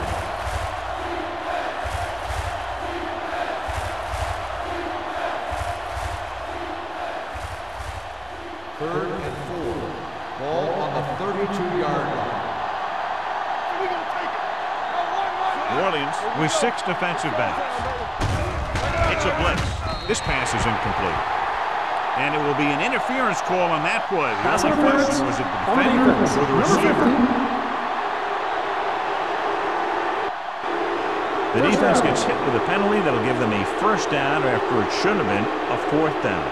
Third and 4. Ball on the 32-yard line. New Orleans with 6 defensive backs. It's a blitz. This pass is incomplete. And it will be an interference call on that play. The only question was it the defender or the receiver? The defense gets hit with a penalty that'll give them a first down after it should have been a 4th down.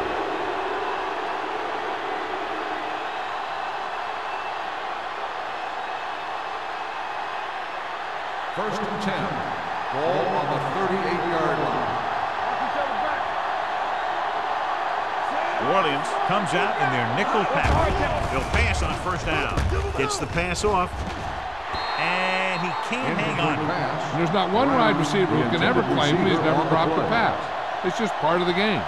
First and 10. Ball on the 38-yard line. New Orleans comes out in their nickel package. He'll pass on first down. Gets the pass off. And he can't hang on. And there's not one wide receiver who can ever claim he's never dropped a pass. It's just part of the game.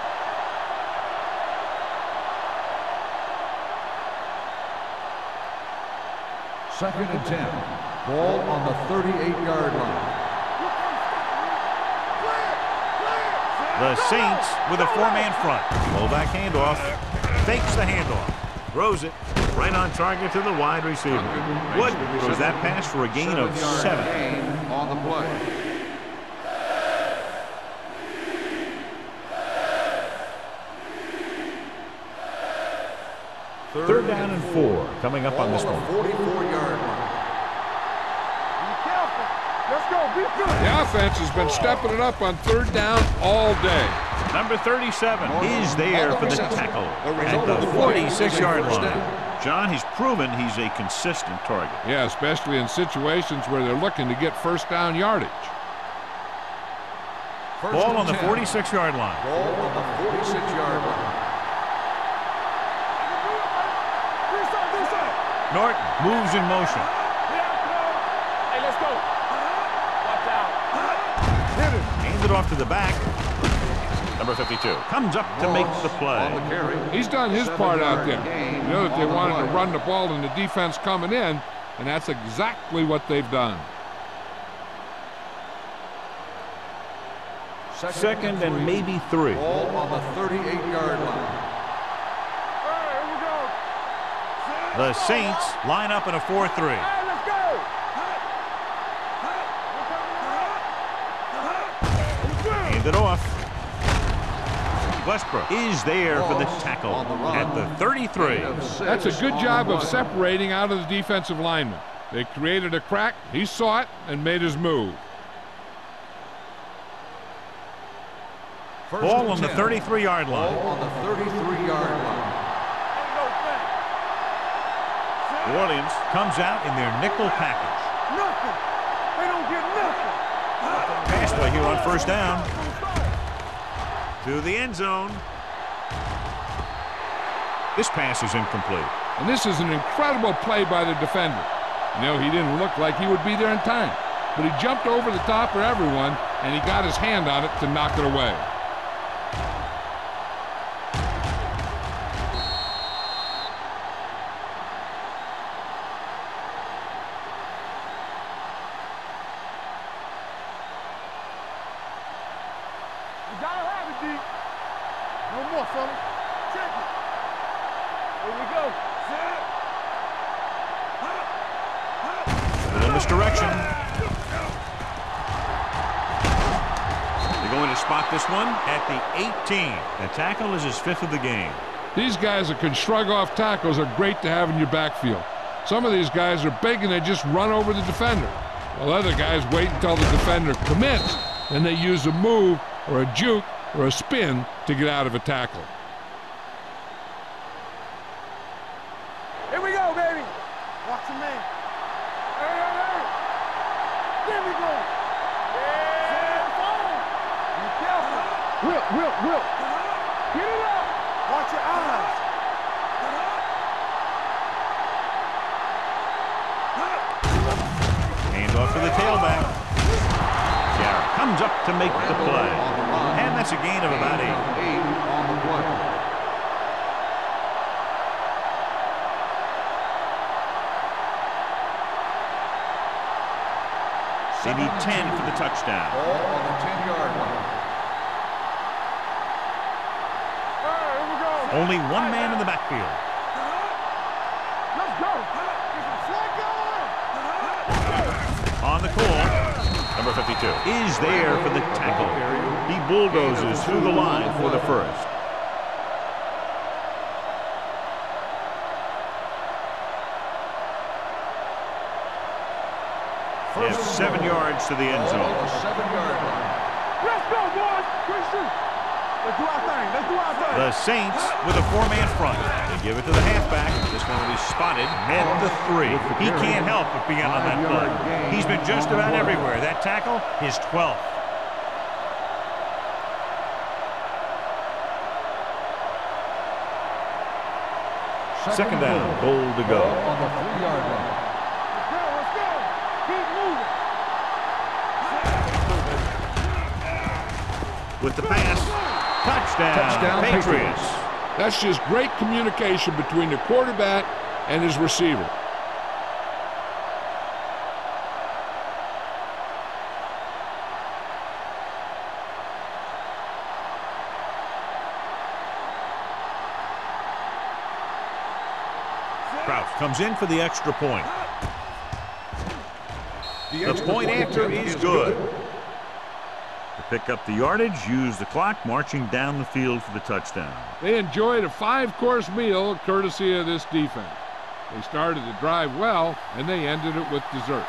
Second and 10. Ball on the 38-yard line. The Saints with a 4-man front. Fullback handoff. Fakes the handoff. Throws it right on target to the wide receiver. Wood throws that pass for a gain of 7. Gain on the play. Third down and 4 coming up on this one. 44-yard line. Let's go. Be good. The offense has been stepping it up on third down all day. Number 37 is there for the tackle at the 46-yard line. John, he's proven he's a consistent target. Yeah, especially in situations where they're looking to get first down yardage. Ball on the 46-yard line. Ball on the 46-yard line. Norton moves in motion. Hey, let's go. Watch out. Hit it. Hands it off to the back. Number 52 comes up to make the play. He's done his part out there. You know that they wanted to run the ball and the defense coming in, and that's exactly what they've done. Second and maybe 3. Ball on the 38-yard line. The Saints line up in a 4-3. Hey, let's go. Hand it off. Westbrook is there for the tackle at the 33. That's a good job of separating out of the defensive lineman. They created a crack, he saw it, and made his move. Ball on the 33-yard line. Ball on the 33-yard line. New Orleans comes out in their nickel package. Nothing. They don't get nothing. Pass play here on first down. To the end zone. This pass is incomplete. And this is an incredible play by the defender. You know, he didn't look like he would be there in time, but he jumped over the top of everyone, and he got his hand on it to knock it away. You gotta have it, D. No more, fella. Check it. Here we go. Set. A little misdirection. They're going to spot this one at the 18. The tackle is his 5th of the game. These guys that can shrug off tackles are great to have in your backfield. Some of these guys are big and they just run over the defender, while other guys wait until the defender commits, and they use a move or a juke or a spin to get out of a tackle. Here we go, baby. Watch your man. Hey, hey, hey. There we go. Yeah. Be careful. Whip. Get it up. Watch your eyes. Hand off to the tailback. Jarrett comes up to make the play. And that's a gain of about 8. 8 on the play. They need 10 for the touchdown. Ball on the 10-yard line. Here we go. Only one man in the backfield. Let's go. Get some slack going. On the call, number 52 is there for the tackle. He bulldozes through the line for the first. They have 7 yards to the end Ball on zone. the 7-yard line. Let's go, boys. Quick shoot. Let's do our thing. Let's do our thing. The Saints with a 4-man front. They give it to the halfback. This one will be spotted at the 3. He can't help but be on that play. He's been just about everywhere. That tackle, his 12th. Second down, goal to go. Ball on the 3-yard line. Let's go. Keep moving. With the pass, touchdown, Patriots. That's just great communication between the quarterback and his receiver. Crouch comes in for the extra point. The point after is good. To pick up the yardage, use the clock, marching down the field for the touchdown. They enjoyed a 5-course meal courtesy of this defense. They started the drive well, and they ended it with dessert.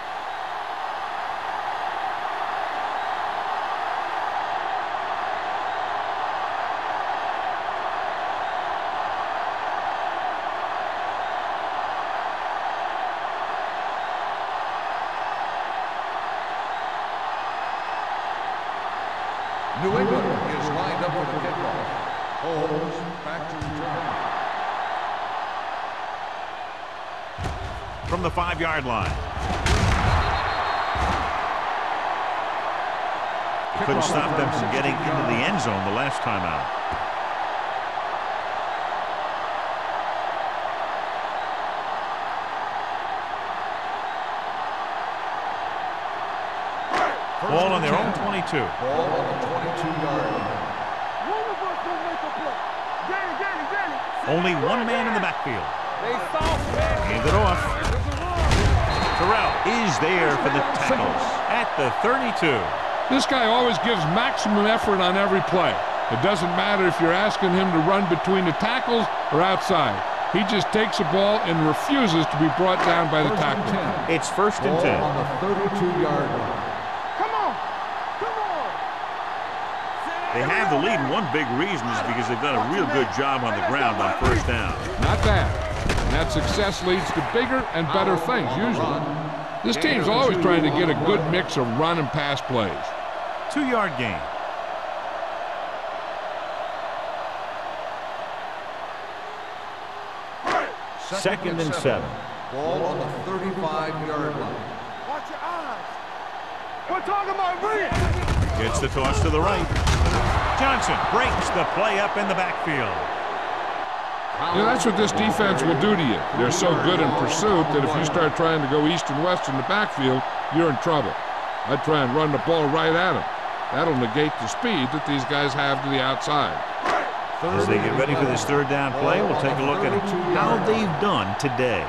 New England is lined up for the kickoff. Holmes back to return. From the 5-yard line. Couldn't stop them from getting into the end zone the last time out. Ball on their own 22. Ball on the 22-yard line. One of us gonna make a play. Danny. Only one man in the backfield. They soft, man. Hand it off. Terrell is there for the tackle at the 32. This guy always gives maximum effort on every play. It doesn't matter if you're asking him to run between the tackles or outside. He just takes the ball and refuses to be brought down by the tackle. It's 1st and Ball 10. on the 32-yard line. Come on. They have the lead, and one big reason is because they've done a real good job on the ground on 1st down. Not bad. And that success leads to bigger and better things, usually. This team's always trying to get a good mix of run and pass plays. 2-yard gain. Second and 7. Ball on the 35-yard line. Watch your eyes. We're talking about me. Gets the toss to the right. Johnson breaks the play up in the backfield. Yeah, that's what this defense will do to you. They're so good in pursuit that if you start trying to go east and west in the backfield, you're in trouble. I'd try and run the ball right at them. That'll negate the speed that these guys have to the outside. As they get ready for this third down play, we'll take a look at how they've done today.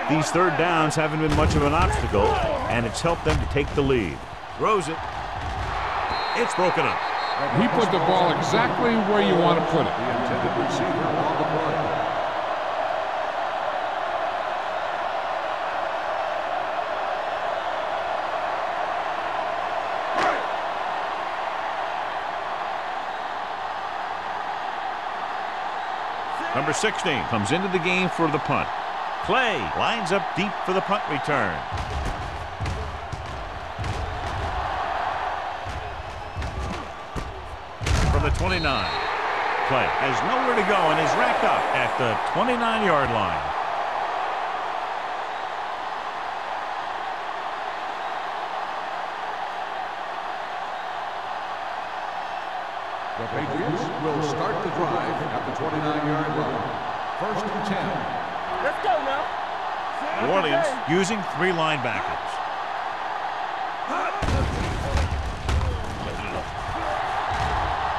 These third downs haven't been much of an obstacle, and it's helped them to take the lead. Throws it. It's broken up. He put the ball exactly where you want to put it. The intended receiver on the play. Number 16 comes into the game for the punt. Clay lines up deep for the punt return. From the 29. Clay has nowhere to go and is racked up at the 29-yard line. The Patriots will start the drive at the 29-yard line. First and 10. Let's go now. New Orleans using 3 linebackers.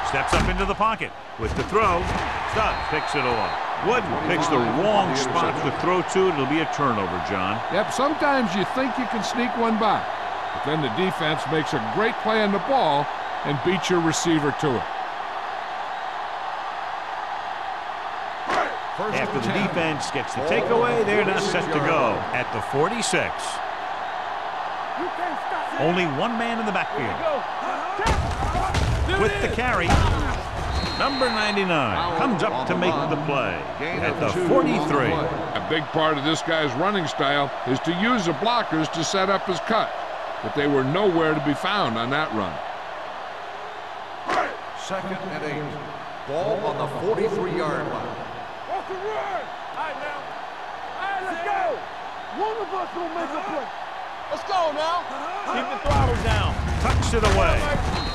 Steps up into the pocket with the throw. Stubbs picks it off. Wooden picks the wrong spot to throw to. It'll be a turnover, John. Yep, sometimes you think you can sneak one by, but then the defense makes a great play on the ball and beats your receiver to it. After the defense gets the takeaway, they're now set to go at the 46. Only one man in the backfield. With the carry, number 99 comes up to make the play at the 43. A big part of this guy's running style is to use the blockers to set up his cut, but they were nowhere to be found on that run. Second and 8. Ball on the 43-yard line. Off the run. All right, now. All right, let's go. One of us will make a play. Let's go now. Keep the throttle down. Tucks it away.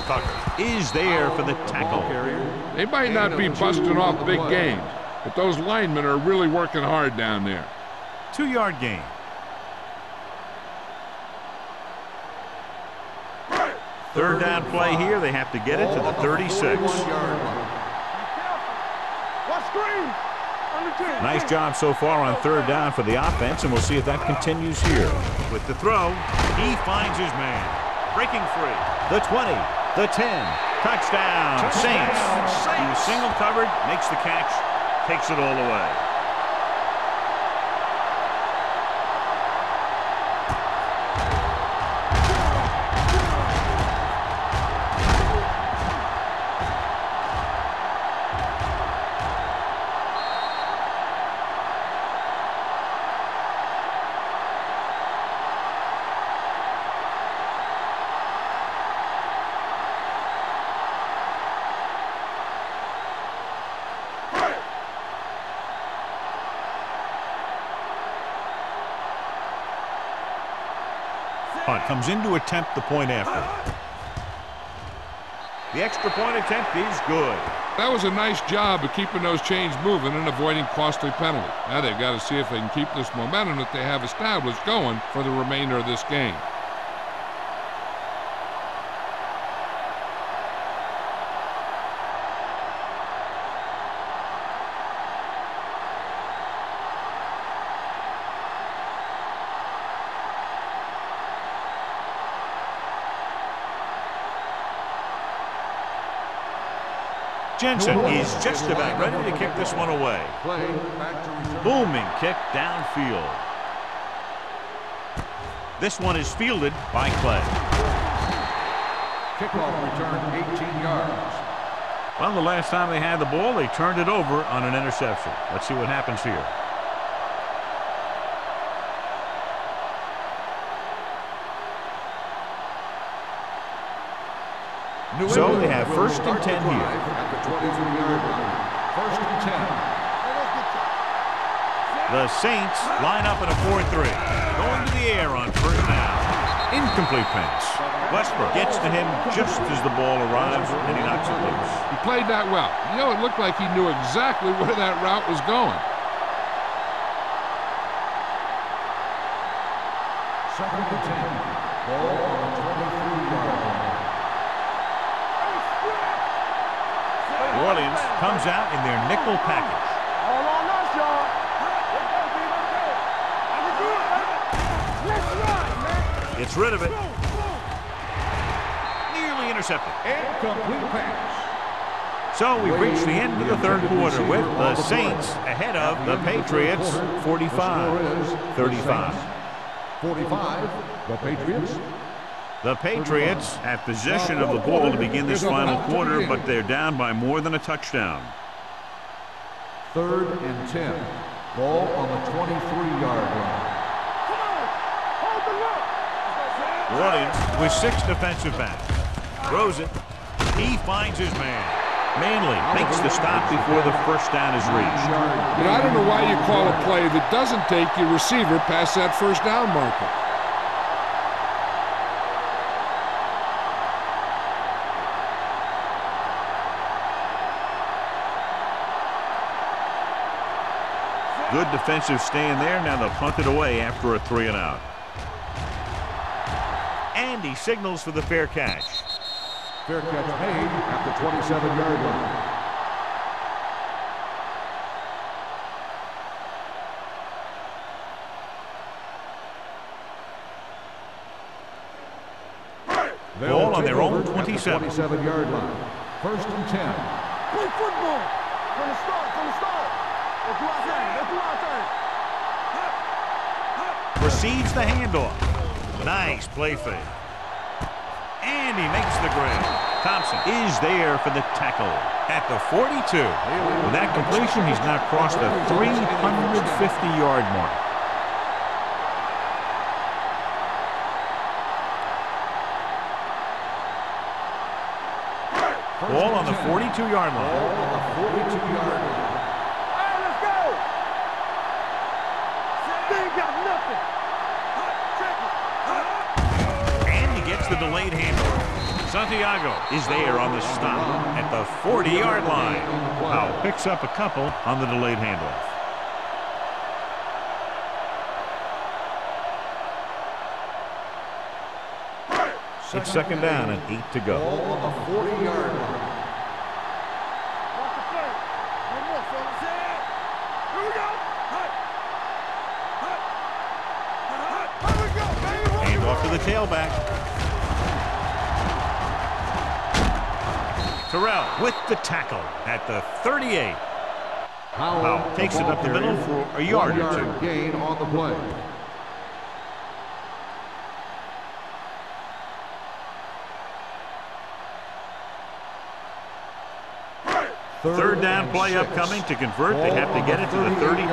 Tucker is there for the tackle. They might not be busting off big games, but those linemen are really working hard down there. 2-yard gain. Third down play here. They have to get it to the 36. Nice job so far on third down for the offense, and we'll see if that continues here. With the throw, he finds his man. Breaking free. The 20, the 10. Touchdown, Saints. He was single covered, makes the catch, takes it all away. Hunt comes in to attempt the point after. The extra point attempt is good. That was a nice job of keeping those chains moving and avoiding costly penalties. Now they've got to see if they can keep this momentum that they have established going for the remainder of this game. Jensen is just about ready to kick this one away. Booming kick downfield. This one is fielded by Clay. Kickoff return 18 yards. Well, the last time they had the ball, they turned it over on an interception. Let's see what happens here. So they have first and 10 here. At the 23-yard line. First and 10. The Saints line up in a 4-3. Going to the air on first down. Incomplete pass. Westbrook gets to him just as the ball arrives, and he knocks it loose. He played that well. You know, it looked like he knew exactly where that route was going. Second and 10. Ball on the 23-yard line. New Orleans comes out in their nickel package. All on us, y'all. Let's go, B. Let's go. I can do it, man. Let's run, man. Gets rid of it. Nearly intercepted. Incomplete pass. So we've reached the end of the third quarter with the Saints ahead of the Patriots 45-35. 45, the Patriots. The Patriots have possession of the ball to begin this final quarter, but they're down by more than a touchdown. Third and 10. Ball on the 23-yard line. Come on. Hold the look. New Orleans with 6 defensive backs. Throws it. He finds his man. Manley makes the stop before the first down is reached. You know, I don't know why you call a play that doesn't take your receiver past that first down marker. Good defensive stand there. Now they'll punt it away after a 3-and-out. And he signals for the fair catch. Fair catch made at the 27-yard line. Ball on their own 27. 27-yard line. First and 10. Play football. From the start. Let's do our thing. Proceeds the handoff. Nice play fake. And he makes the grab. Thompson is there for the tackle at the 42. With that completion, he's now crossed the 350-yard mark. Ball on the 42-yard line. Ball on the 42-yard line. All right, let's go. They ain't got nothing. Check it. And he gets the delayed handoff. Santiago is there on the stop at the 40-yard line. Powell picks up a couple on the delayed handoff. It's second down and 8 to go. Ball on the 40-yard line. Watch the play. One more, fellas. Here we go. Here we go, baby. Hand off to the tailback. Terrell with the tackle at the 38. Powell takes it up the middle for a yard or two. Gain on the play. Third down play upcoming. To convert, they have to get it to the 32.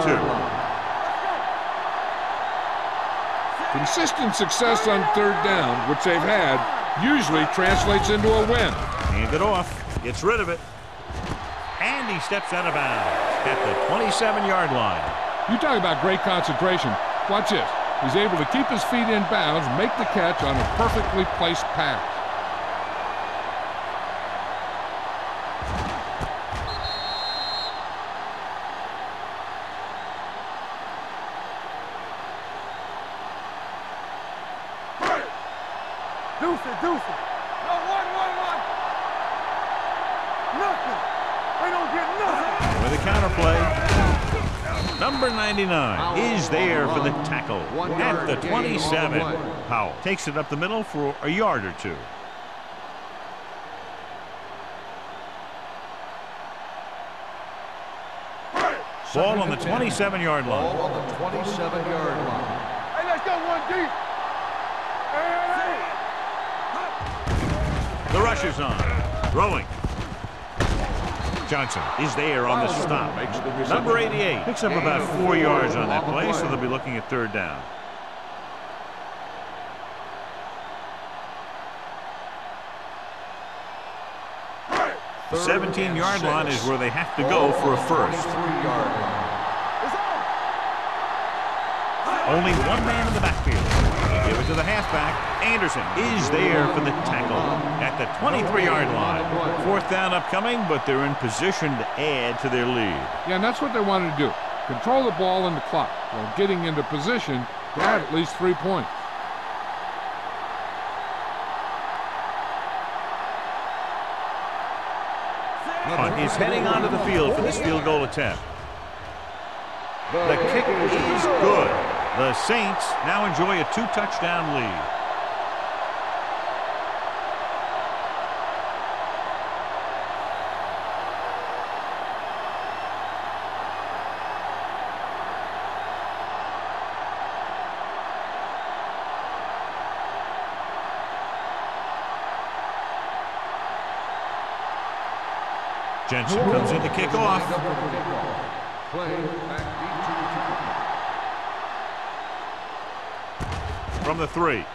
Consistent success on third down, which they've had, usually translates into a win. Hand it off. Gets rid of it. And he steps out of bounds at the 27-yard line. You talk about great concentration. Watch this. He's able to keep his feet in bounds, make the catch on a perfectly placed pass. Deuce it. No, one. Nothing. They don't get nothing. With a counterplay, number 99 is there for the tackle at the 27. Powell takes it up the middle for a yard or two. Ball on the 27-yard line. Ball on the 27-yard line. Hey, let's go one deep. Hey. The rush is on. Throwing. Johnson is there on the stop. Number 88 picks up about 4 yards on that play, so they'll be looking at third down. The 17-yard line is where they have to go for a first. 3-yard line. It's on. Only one man in the backfield. They give it to the halfback. Anderson is there for the tackle at the 23-yard line. 4th down upcoming, but they're in position to add to their lead. Yeah, and that's what they wanted to do. Control the ball and the clock while getting into position to add at least 3 points. Punt is heading onto the field for this field goal attempt. The kick is good. The Saints now enjoy a 2-touchdown lead. Jensen comes in to kick off. From the 3.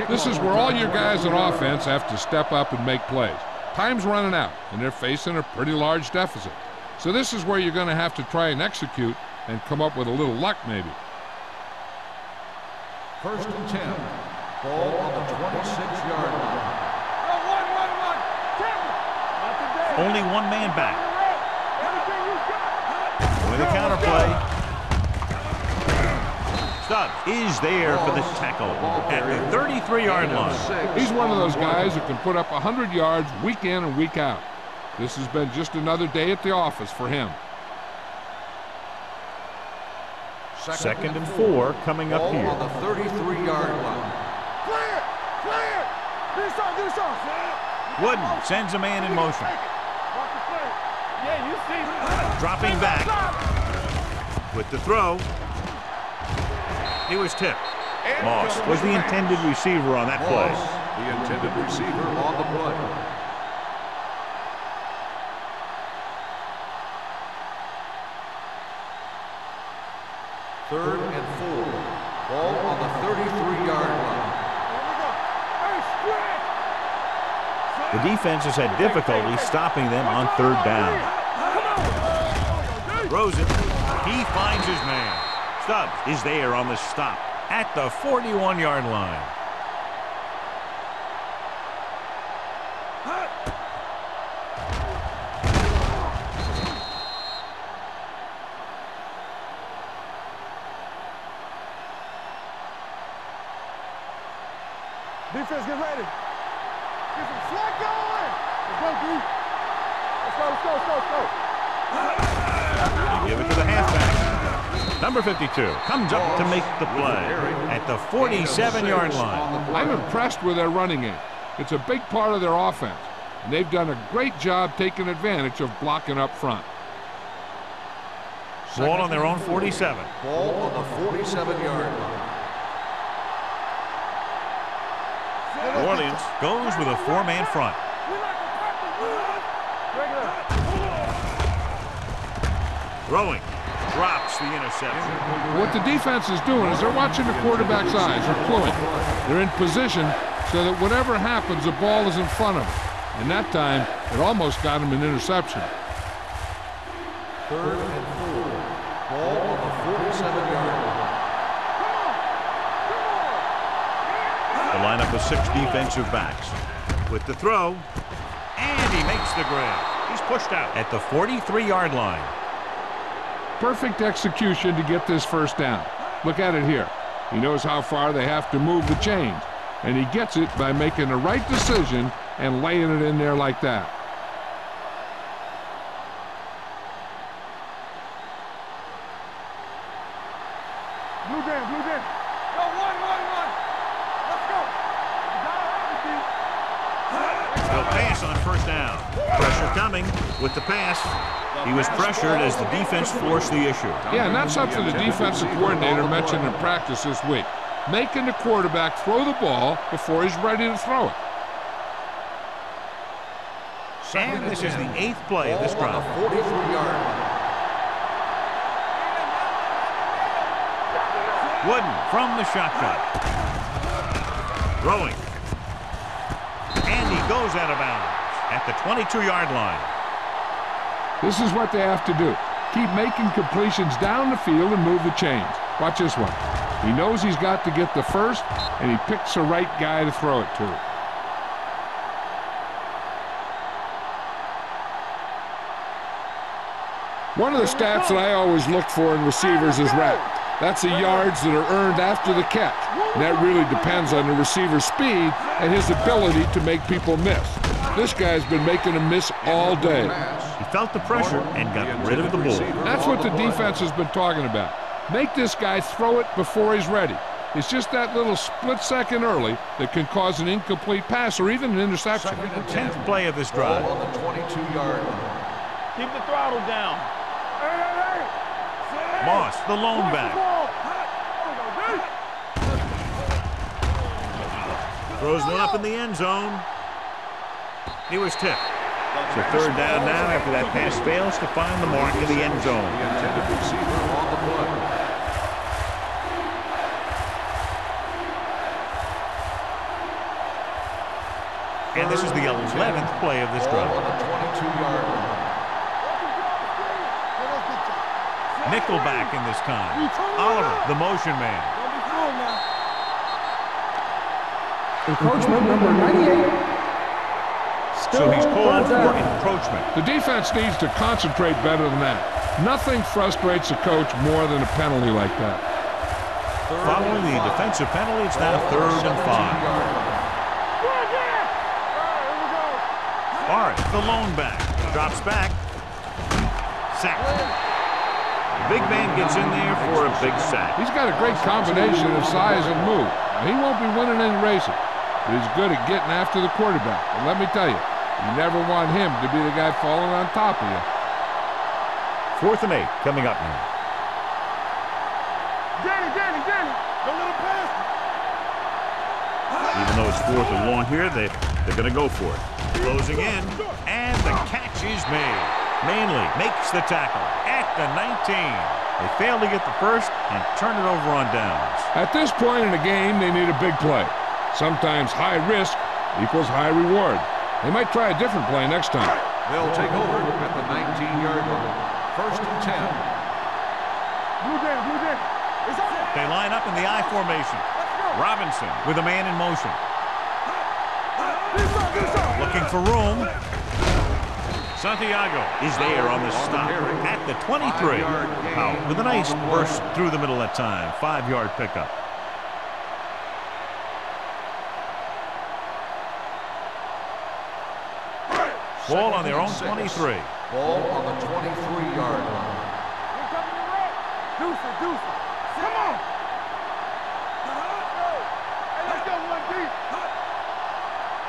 This is where all your guys on offense have to step up and make plays. Time's running out, and they're facing a pretty large deficit. So this is where you're going to have to try and execute and come up with a little luck maybe. 1st and 10. Ball on the 26-yard line. Only one man back. With a counter play. Stubbs is there for the tackle at the 33-yard line. He's one of those guys who can put up 100 yards week in and week out. This has been just another day at the office for him. 2nd and 4 coming up here. On the 33-yard line. Clear! Clear! Do something! Wooden sends a man in motion. Yeah, you see. Dropping back. With the throw. He was tipped. Moss was the intended receiver on that play. The intended receiver on the play. Third and 4. Ball on the 33-yard line. The defense has had difficulty stopping them on 3rd down. Rosen, he finds his man. Stubbs is there on the stop at the 41-yard line. Defense, get ready. Get some slack going. Let's go, D. Let's go. They give it to the halfback. Number 52 comes up to make the play at the 47-yard line. I'm impressed with their running game. It's a big part of their offense, and they've done a great job taking advantage of blocking up front. Ball on their own 47. Ball on the 47-yard line. New Orleans goes with a 4-man front. Throwing. Drops the interception. What the defense is doing is they're watching the quarterback's eyes. They're fluent. They're in position so that whatever happens, the ball is in front of them. And that time, it almost got him an interception. 3rd and 4. Ball on the 47-yard line. The lineup of 6 defensive backs. With the throw. And he makes the grab. He's pushed out at the 43-yard line. Perfect execution to get this 1st down. Look at it here. He knows how far they have to move the chains, and he gets it by making the right decision and laying it in there like that. Blue game. Go, one. Let's go. They'll pass on 1st down. Pressure coming with the pass. He was pressured as the defense forced the issue. Yeah, and that's something the defensive coordinator mentioned in practice this week. Making the quarterback throw the ball before he's ready to throw it. And this is the 8th play of this drive. 43-yard line. Wooden from the shotgun. Throwing. And he goes out of bounds at the 22-yard line. This is what they have to do. Keep making completions down the field and move the chains. Watch this one. He knows he's got to get the first, and he picks the right guy to throw it to. One of the stats that I always look for in receivers is RAP. That's the yards that are earned after the catch. And that really depends on the receiver's speed and his ability to make people miss. This guy's been making them miss all day. He felt the pressure and got rid of the ball. That's what the defense has been talking about. Make this guy throw it before he's ready. It's just that little split second early that can cause an incomplete pass or even an interception. 10th play of this drive. On the 22-yard line. Keep the throttle down. Moss, the lone back. Throws one up in the end zone. He was tipped. So third down now after that pass fails to find the mark in the end zone. The intended receiver on the play. And this is the 11th play of this drive. On the 22-yard line. Nickelback in this time. Oliver, the motion man. Encroachment number 98. So he's called for encroachment. The defense needs to concentrate better than that. Nothing frustrates a coach more than a penalty like that. Following the defensive penalty, it's now 3rd and 5. Forrest, the lone back, drops back. Sack. Big man gets in there for a big sack. He's got a great combination of size and move. He won't be winning any races, but he's good at getting after the quarterback. And let me tell you, you never want him to be the guy falling on top of you. 4th and 8 coming up now. Danny, don't let him pass. Even though it's 4th and long here, they're going to go for it. Closing in, and the catch is made. Manley makes the tackle at the 19. They fail to get the first and turn it over on downs. At this point in the game, they need a big play. Sometimes high risk equals high reward. They might try a different play next time. They'll take over at the 19-yard line. 1st and 10. Blue jam. It's on. They line up in the I formation. Robinson with a man in motion. Looking for room. Santiago is there on the stop at the 23. Powell with a nice burst through the middle that time. 5-yard pickup. Ball on their own 23. Ball on the 23-yard line. Deuce it. Come on. Hey, let's go, 1D.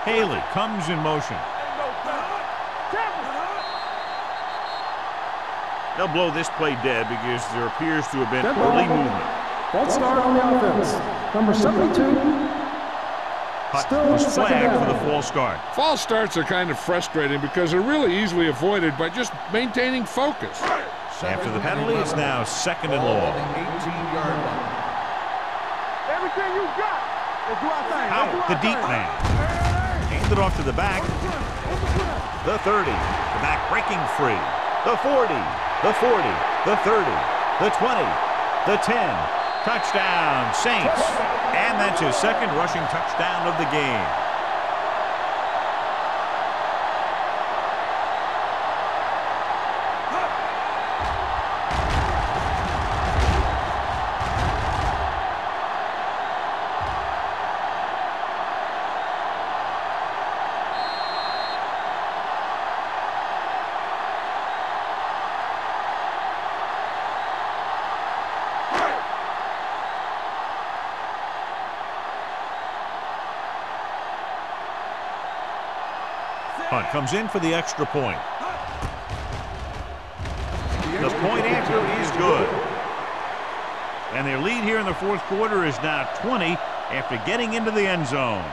Haley comes in motion. They'll blow this play dead because there appears to have been early movement. False start on the offense. Number 72. Putt was flagged for the false start. False starts are kind of frustrating because they're really easily avoided by just maintaining focus. After the penalty, it's now 2nd and long. On the 18-yard line. Everything you got. Let's do our thing. Howard, the deep man. Handed off to the back. The 30. The back breaking free. The 40. The 40. The 30. The 20. The 10. Touchdown, Saints. And that's his 2nd rushing touchdown of the game. Hunt comes in for the extra point. The point after is good. And their lead here in the 4th quarter is now 20 after getting into the end zone.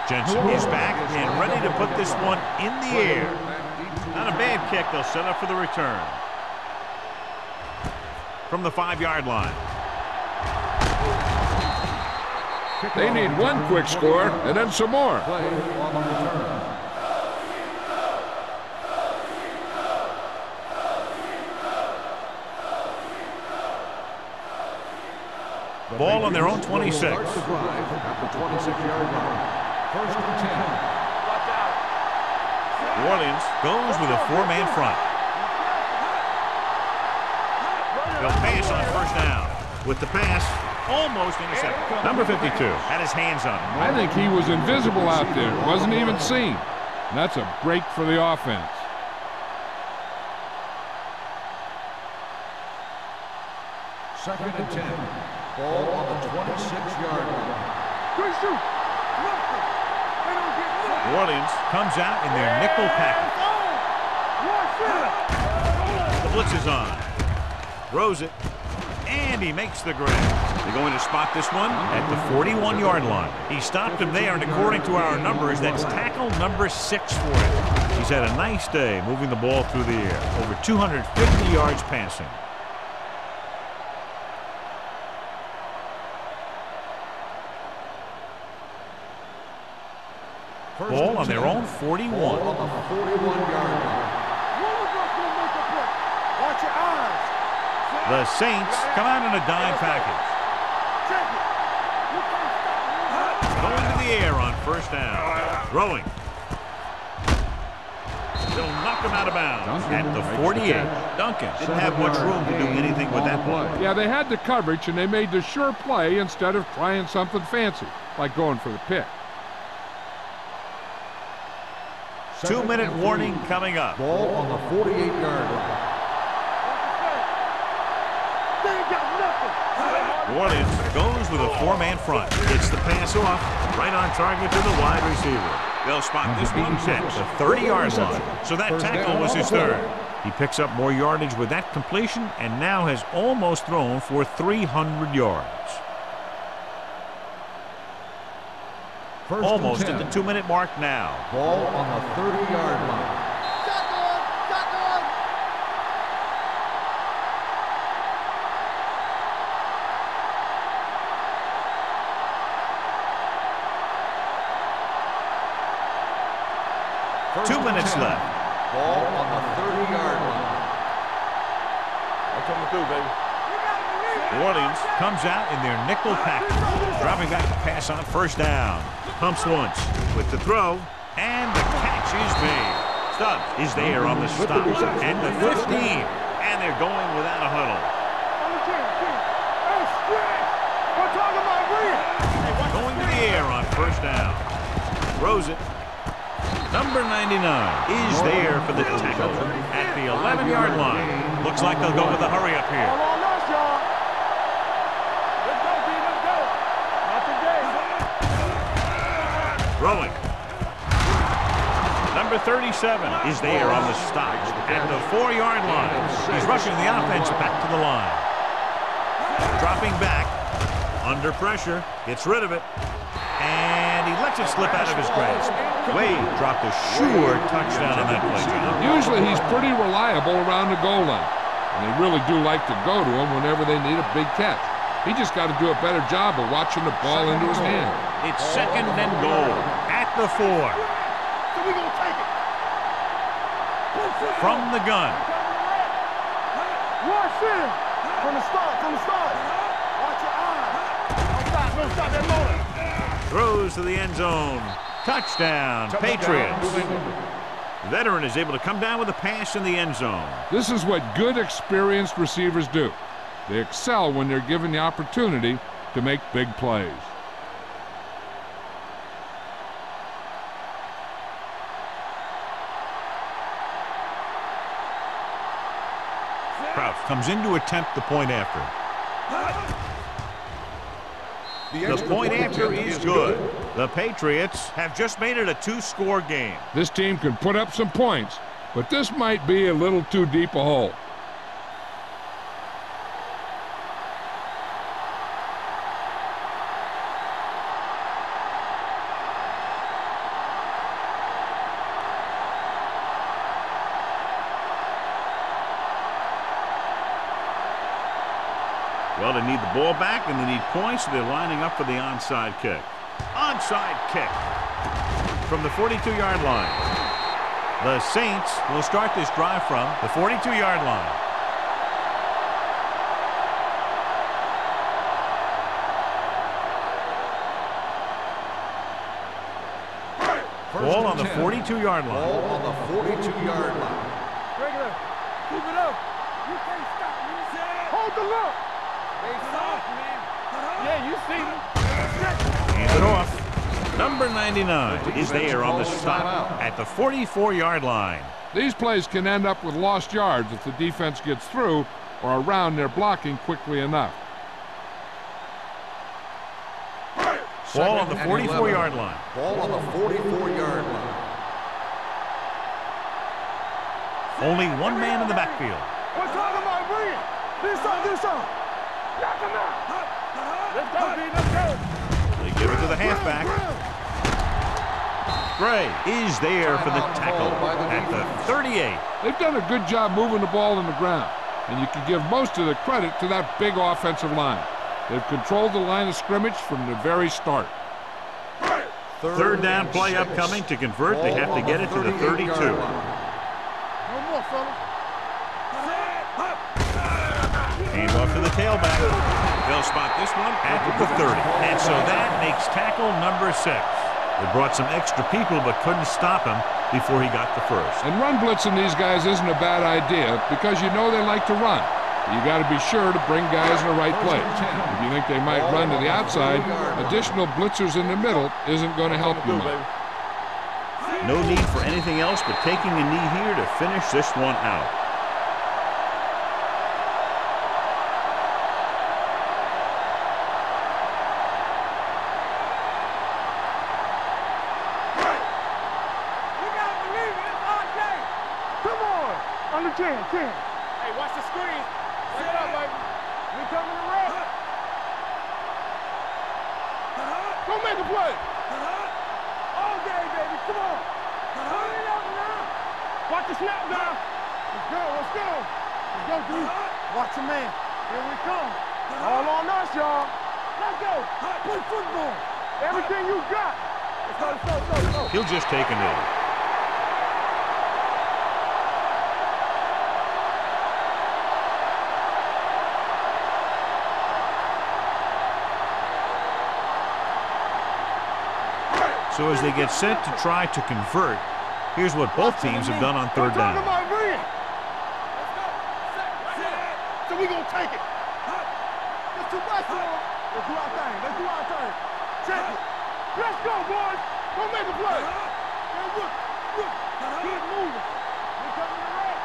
Jensen is back and ready to put this one in the air. Not a bad kick. They'll set up for the return. From the 5-yard line. They need one quick score and then some more. Play on the return. Ball on their own 26. Starts the drive at the 26-yard line. First and 10. New Orleans goes with a 4-man front. They'll pass on first down. With the pass, almost intercepted. Number 52 had his hands on him. I think he was invisible out there. Wasn't even seen. And that's a break for the offense. Second and 10. Ball on the 26-yard line. Good shoot. New Orleans comes out in their nickel package. The blitz is on. Throws it. And he makes the grab. They're going to spot this one at the 41-yard line. He stopped him there, and according to our numbers, that's tackle number 6 for him. He's had a nice day moving the ball through the air. Over 250 yards passing. Ball on their own 41. Ball on the 41-yard line. Watch your eyes. The Saints come out in a dime package. Going to the air on first down. Throwing. They'll knock him out of bounds at the 48. Duncan didn't have much room to do anything with that play. Yeah, they had the coverage, and they made the sure play instead of trying something fancy, like going for the pick. 2-minute warning coming up. Ball on the 48-yard line. New Orleans goes with a 4-man front. It's the pass off, right on target to the wide receiver. They'll spot this one at the 30-yard line. So that tackle was his third. He picks up more yardage with that completion and now has almost thrown for 300 yards. Almost at the 2-minute mark now. Ball on the 30-yard line. First 2 minutes left. Ball on the 30-yard line. That's coming through, baby. New Orleans comes out in their nickel package. Dropping back to pass on first down. Pumps once with the throw, and the catch is made. Stubbs is there on the stop, and the 15, and they're going without a huddle. Going to the air on first down. Throws it. Number 99 is there for the tackle at the 11-yard line. Looks like they'll go with a hurry up here. Throwing. Number 37 is there on the stop at the 4-yard line. He's rushing the offense back to the line. Dropping back. Under pressure. Gets rid of it. And he lets it slip out of his grasp. Wade dropped a sure touchdown on that play. Usually he's pretty reliable around the goal line. And they really do like to go to him whenever they need a big catch. He just got to do a better job of watching the ball into his hand. It's second and goal at the 4. So we're going to take it. From the gun. Rush in. From the start. Watch your eyes. Don't stop that motor. Throws to the end zone. Touchdown, Patriots. The veteran is able to come down with a pass in the end zone. This is what good, experienced receivers do. They excel when they're given the opportunity to make big plays. Crouch comes in to attempt the point after. The point after is good. The Patriots have just made it a 2-score game. This team can put up some points, but this might be a little too deep a hole. Well, they need the ball back and they need points, so they're lining up for the onside kick. Onside kick from the 42-yard line. The Saints will start this drive from the 42-yard line. Ball on the 42-yard line. Ball on the 42-yard line. Regular. Keep it up. You can't stop me. Hold the look. They soft, man. Yeah, you see them. Hands it off. Number 99 is there on the stop at the 44-yard line. These plays can end up with lost yards if the defense gets through or around their blocking quickly enough. Ball on the 44-yard line. Ball on the 44-yard line. Only one man in the backfield. We're talking about bringing. Do something. Knock him out. Let's go, D. Let's go. They give it to the halfback. Gray is there for the tackle at the 38. They've done a good job moving the ball in the ground, and you can give most of the credit to that big offensive line. They've controlled the line of scrimmage from the very start. Third down play upcoming. To convert, they have to get it to the 32. No more, fellas. Hand off to the tailback. They'll spot this one at the 30. And so that makes tackle number 6. They brought some extra people but couldn't stop him before he got the first. And run blitzing these guys isn't a bad idea because you know they like to run. You got to be sure to bring guys in the right place. If you think they might run to the outside, additional blitzers in the middle isn't going to help you much. No need for anything else but taking a knee here to finish this one out. You gotta believe it. It's our game. Come on. Under 10. Hey, watch the screen. Set it up, baby. We coming to rest. Go make a play. All day, baby. Come on. Put it up now. Watch the snap now. Let's go. Let's go, dude. Watch your man. Here we come. All on us, y'all. Let's go. Play football. Everything you got. Let's go. He'll just take a knee. So as they get set to try to convert, here's what both teams have done on third down. Let's go. So we gonna take it. That's too much, y'all. Let's do our thing. Check it. Let's go, boys. Go make a play. Hey, look. Keep moving. We coming to rest.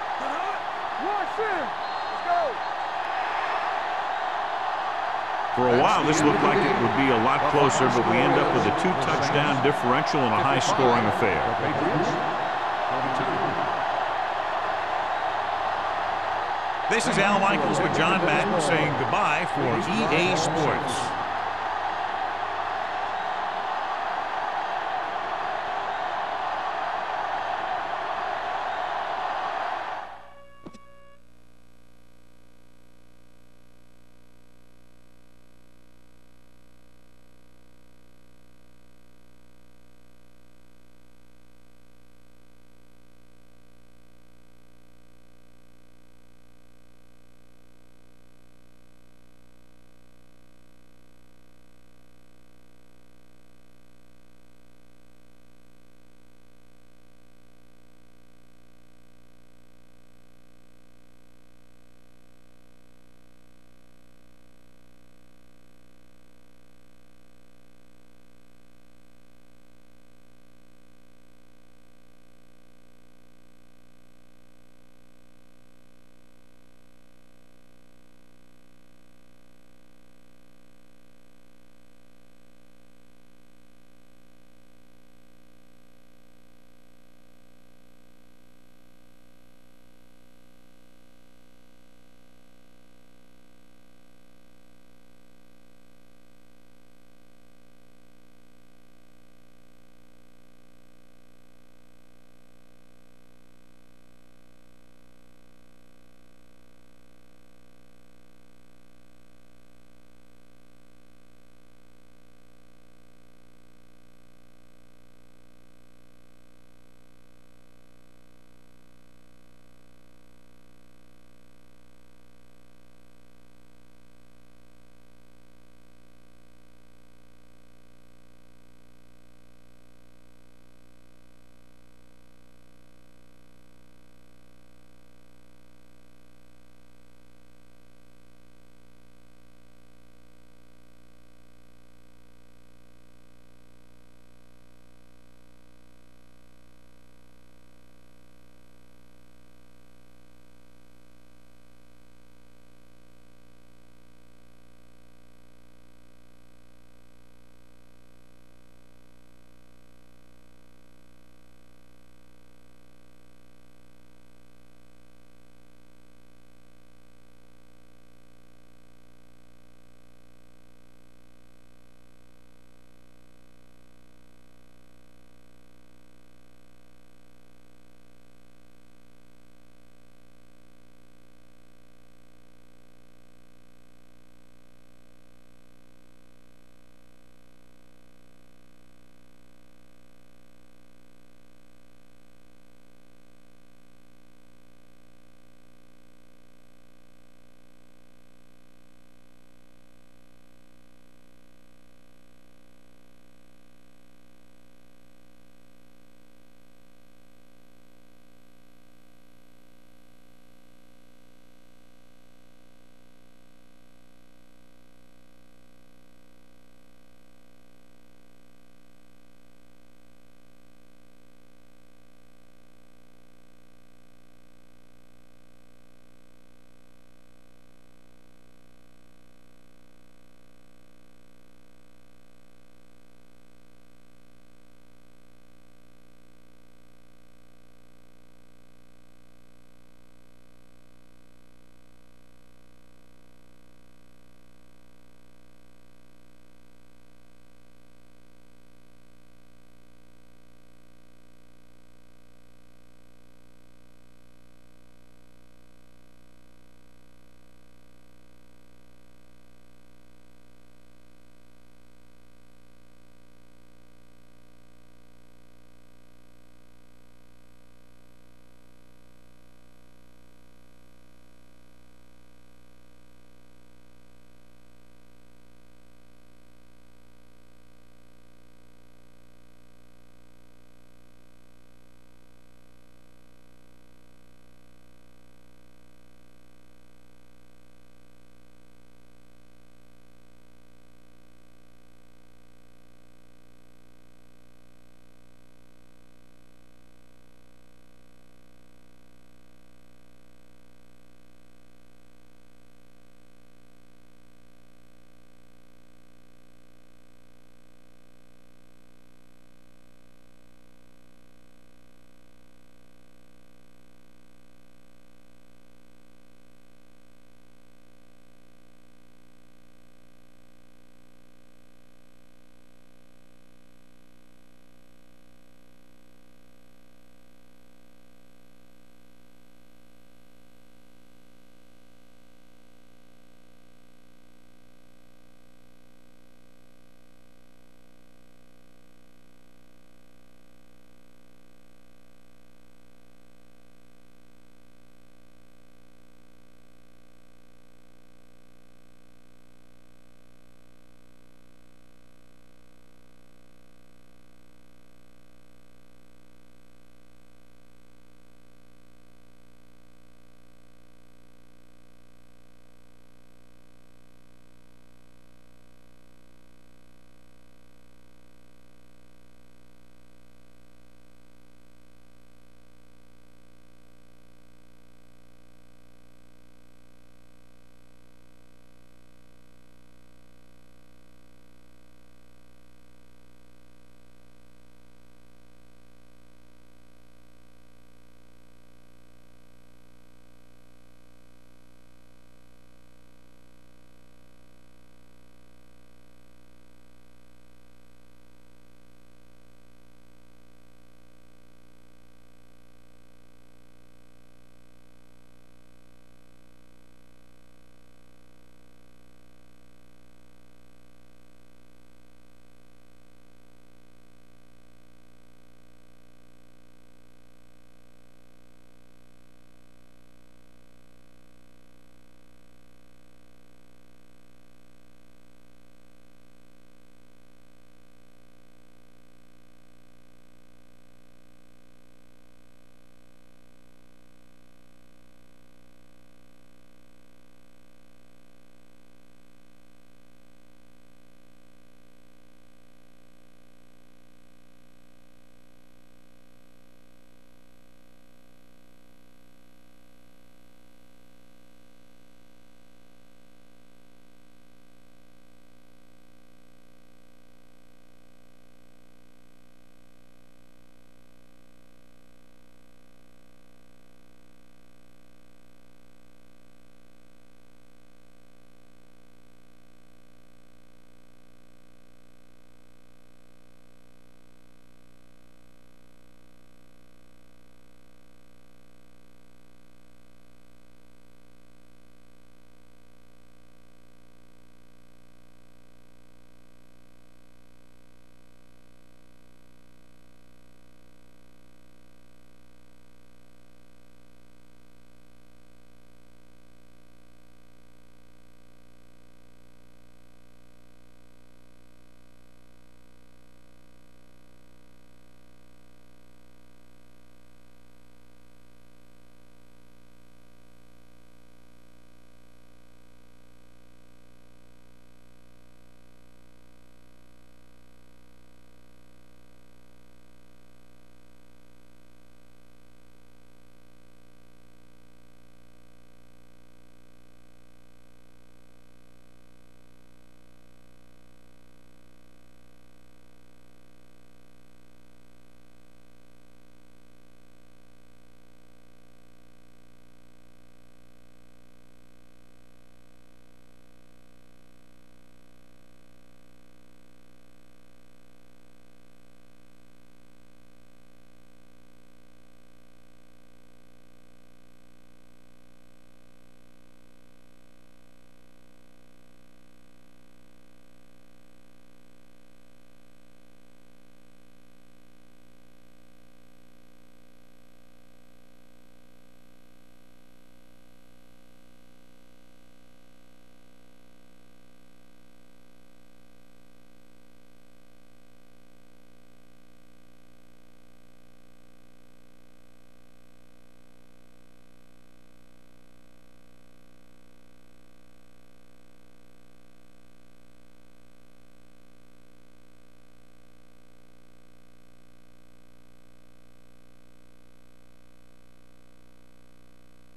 Watch him. Let's go. For a while, this looked like it would be a lot closer, but we end up with a 2-touchdown differential and a high-scoring affair. This is Al Michaels with John Madden saying goodbye for EA Sports.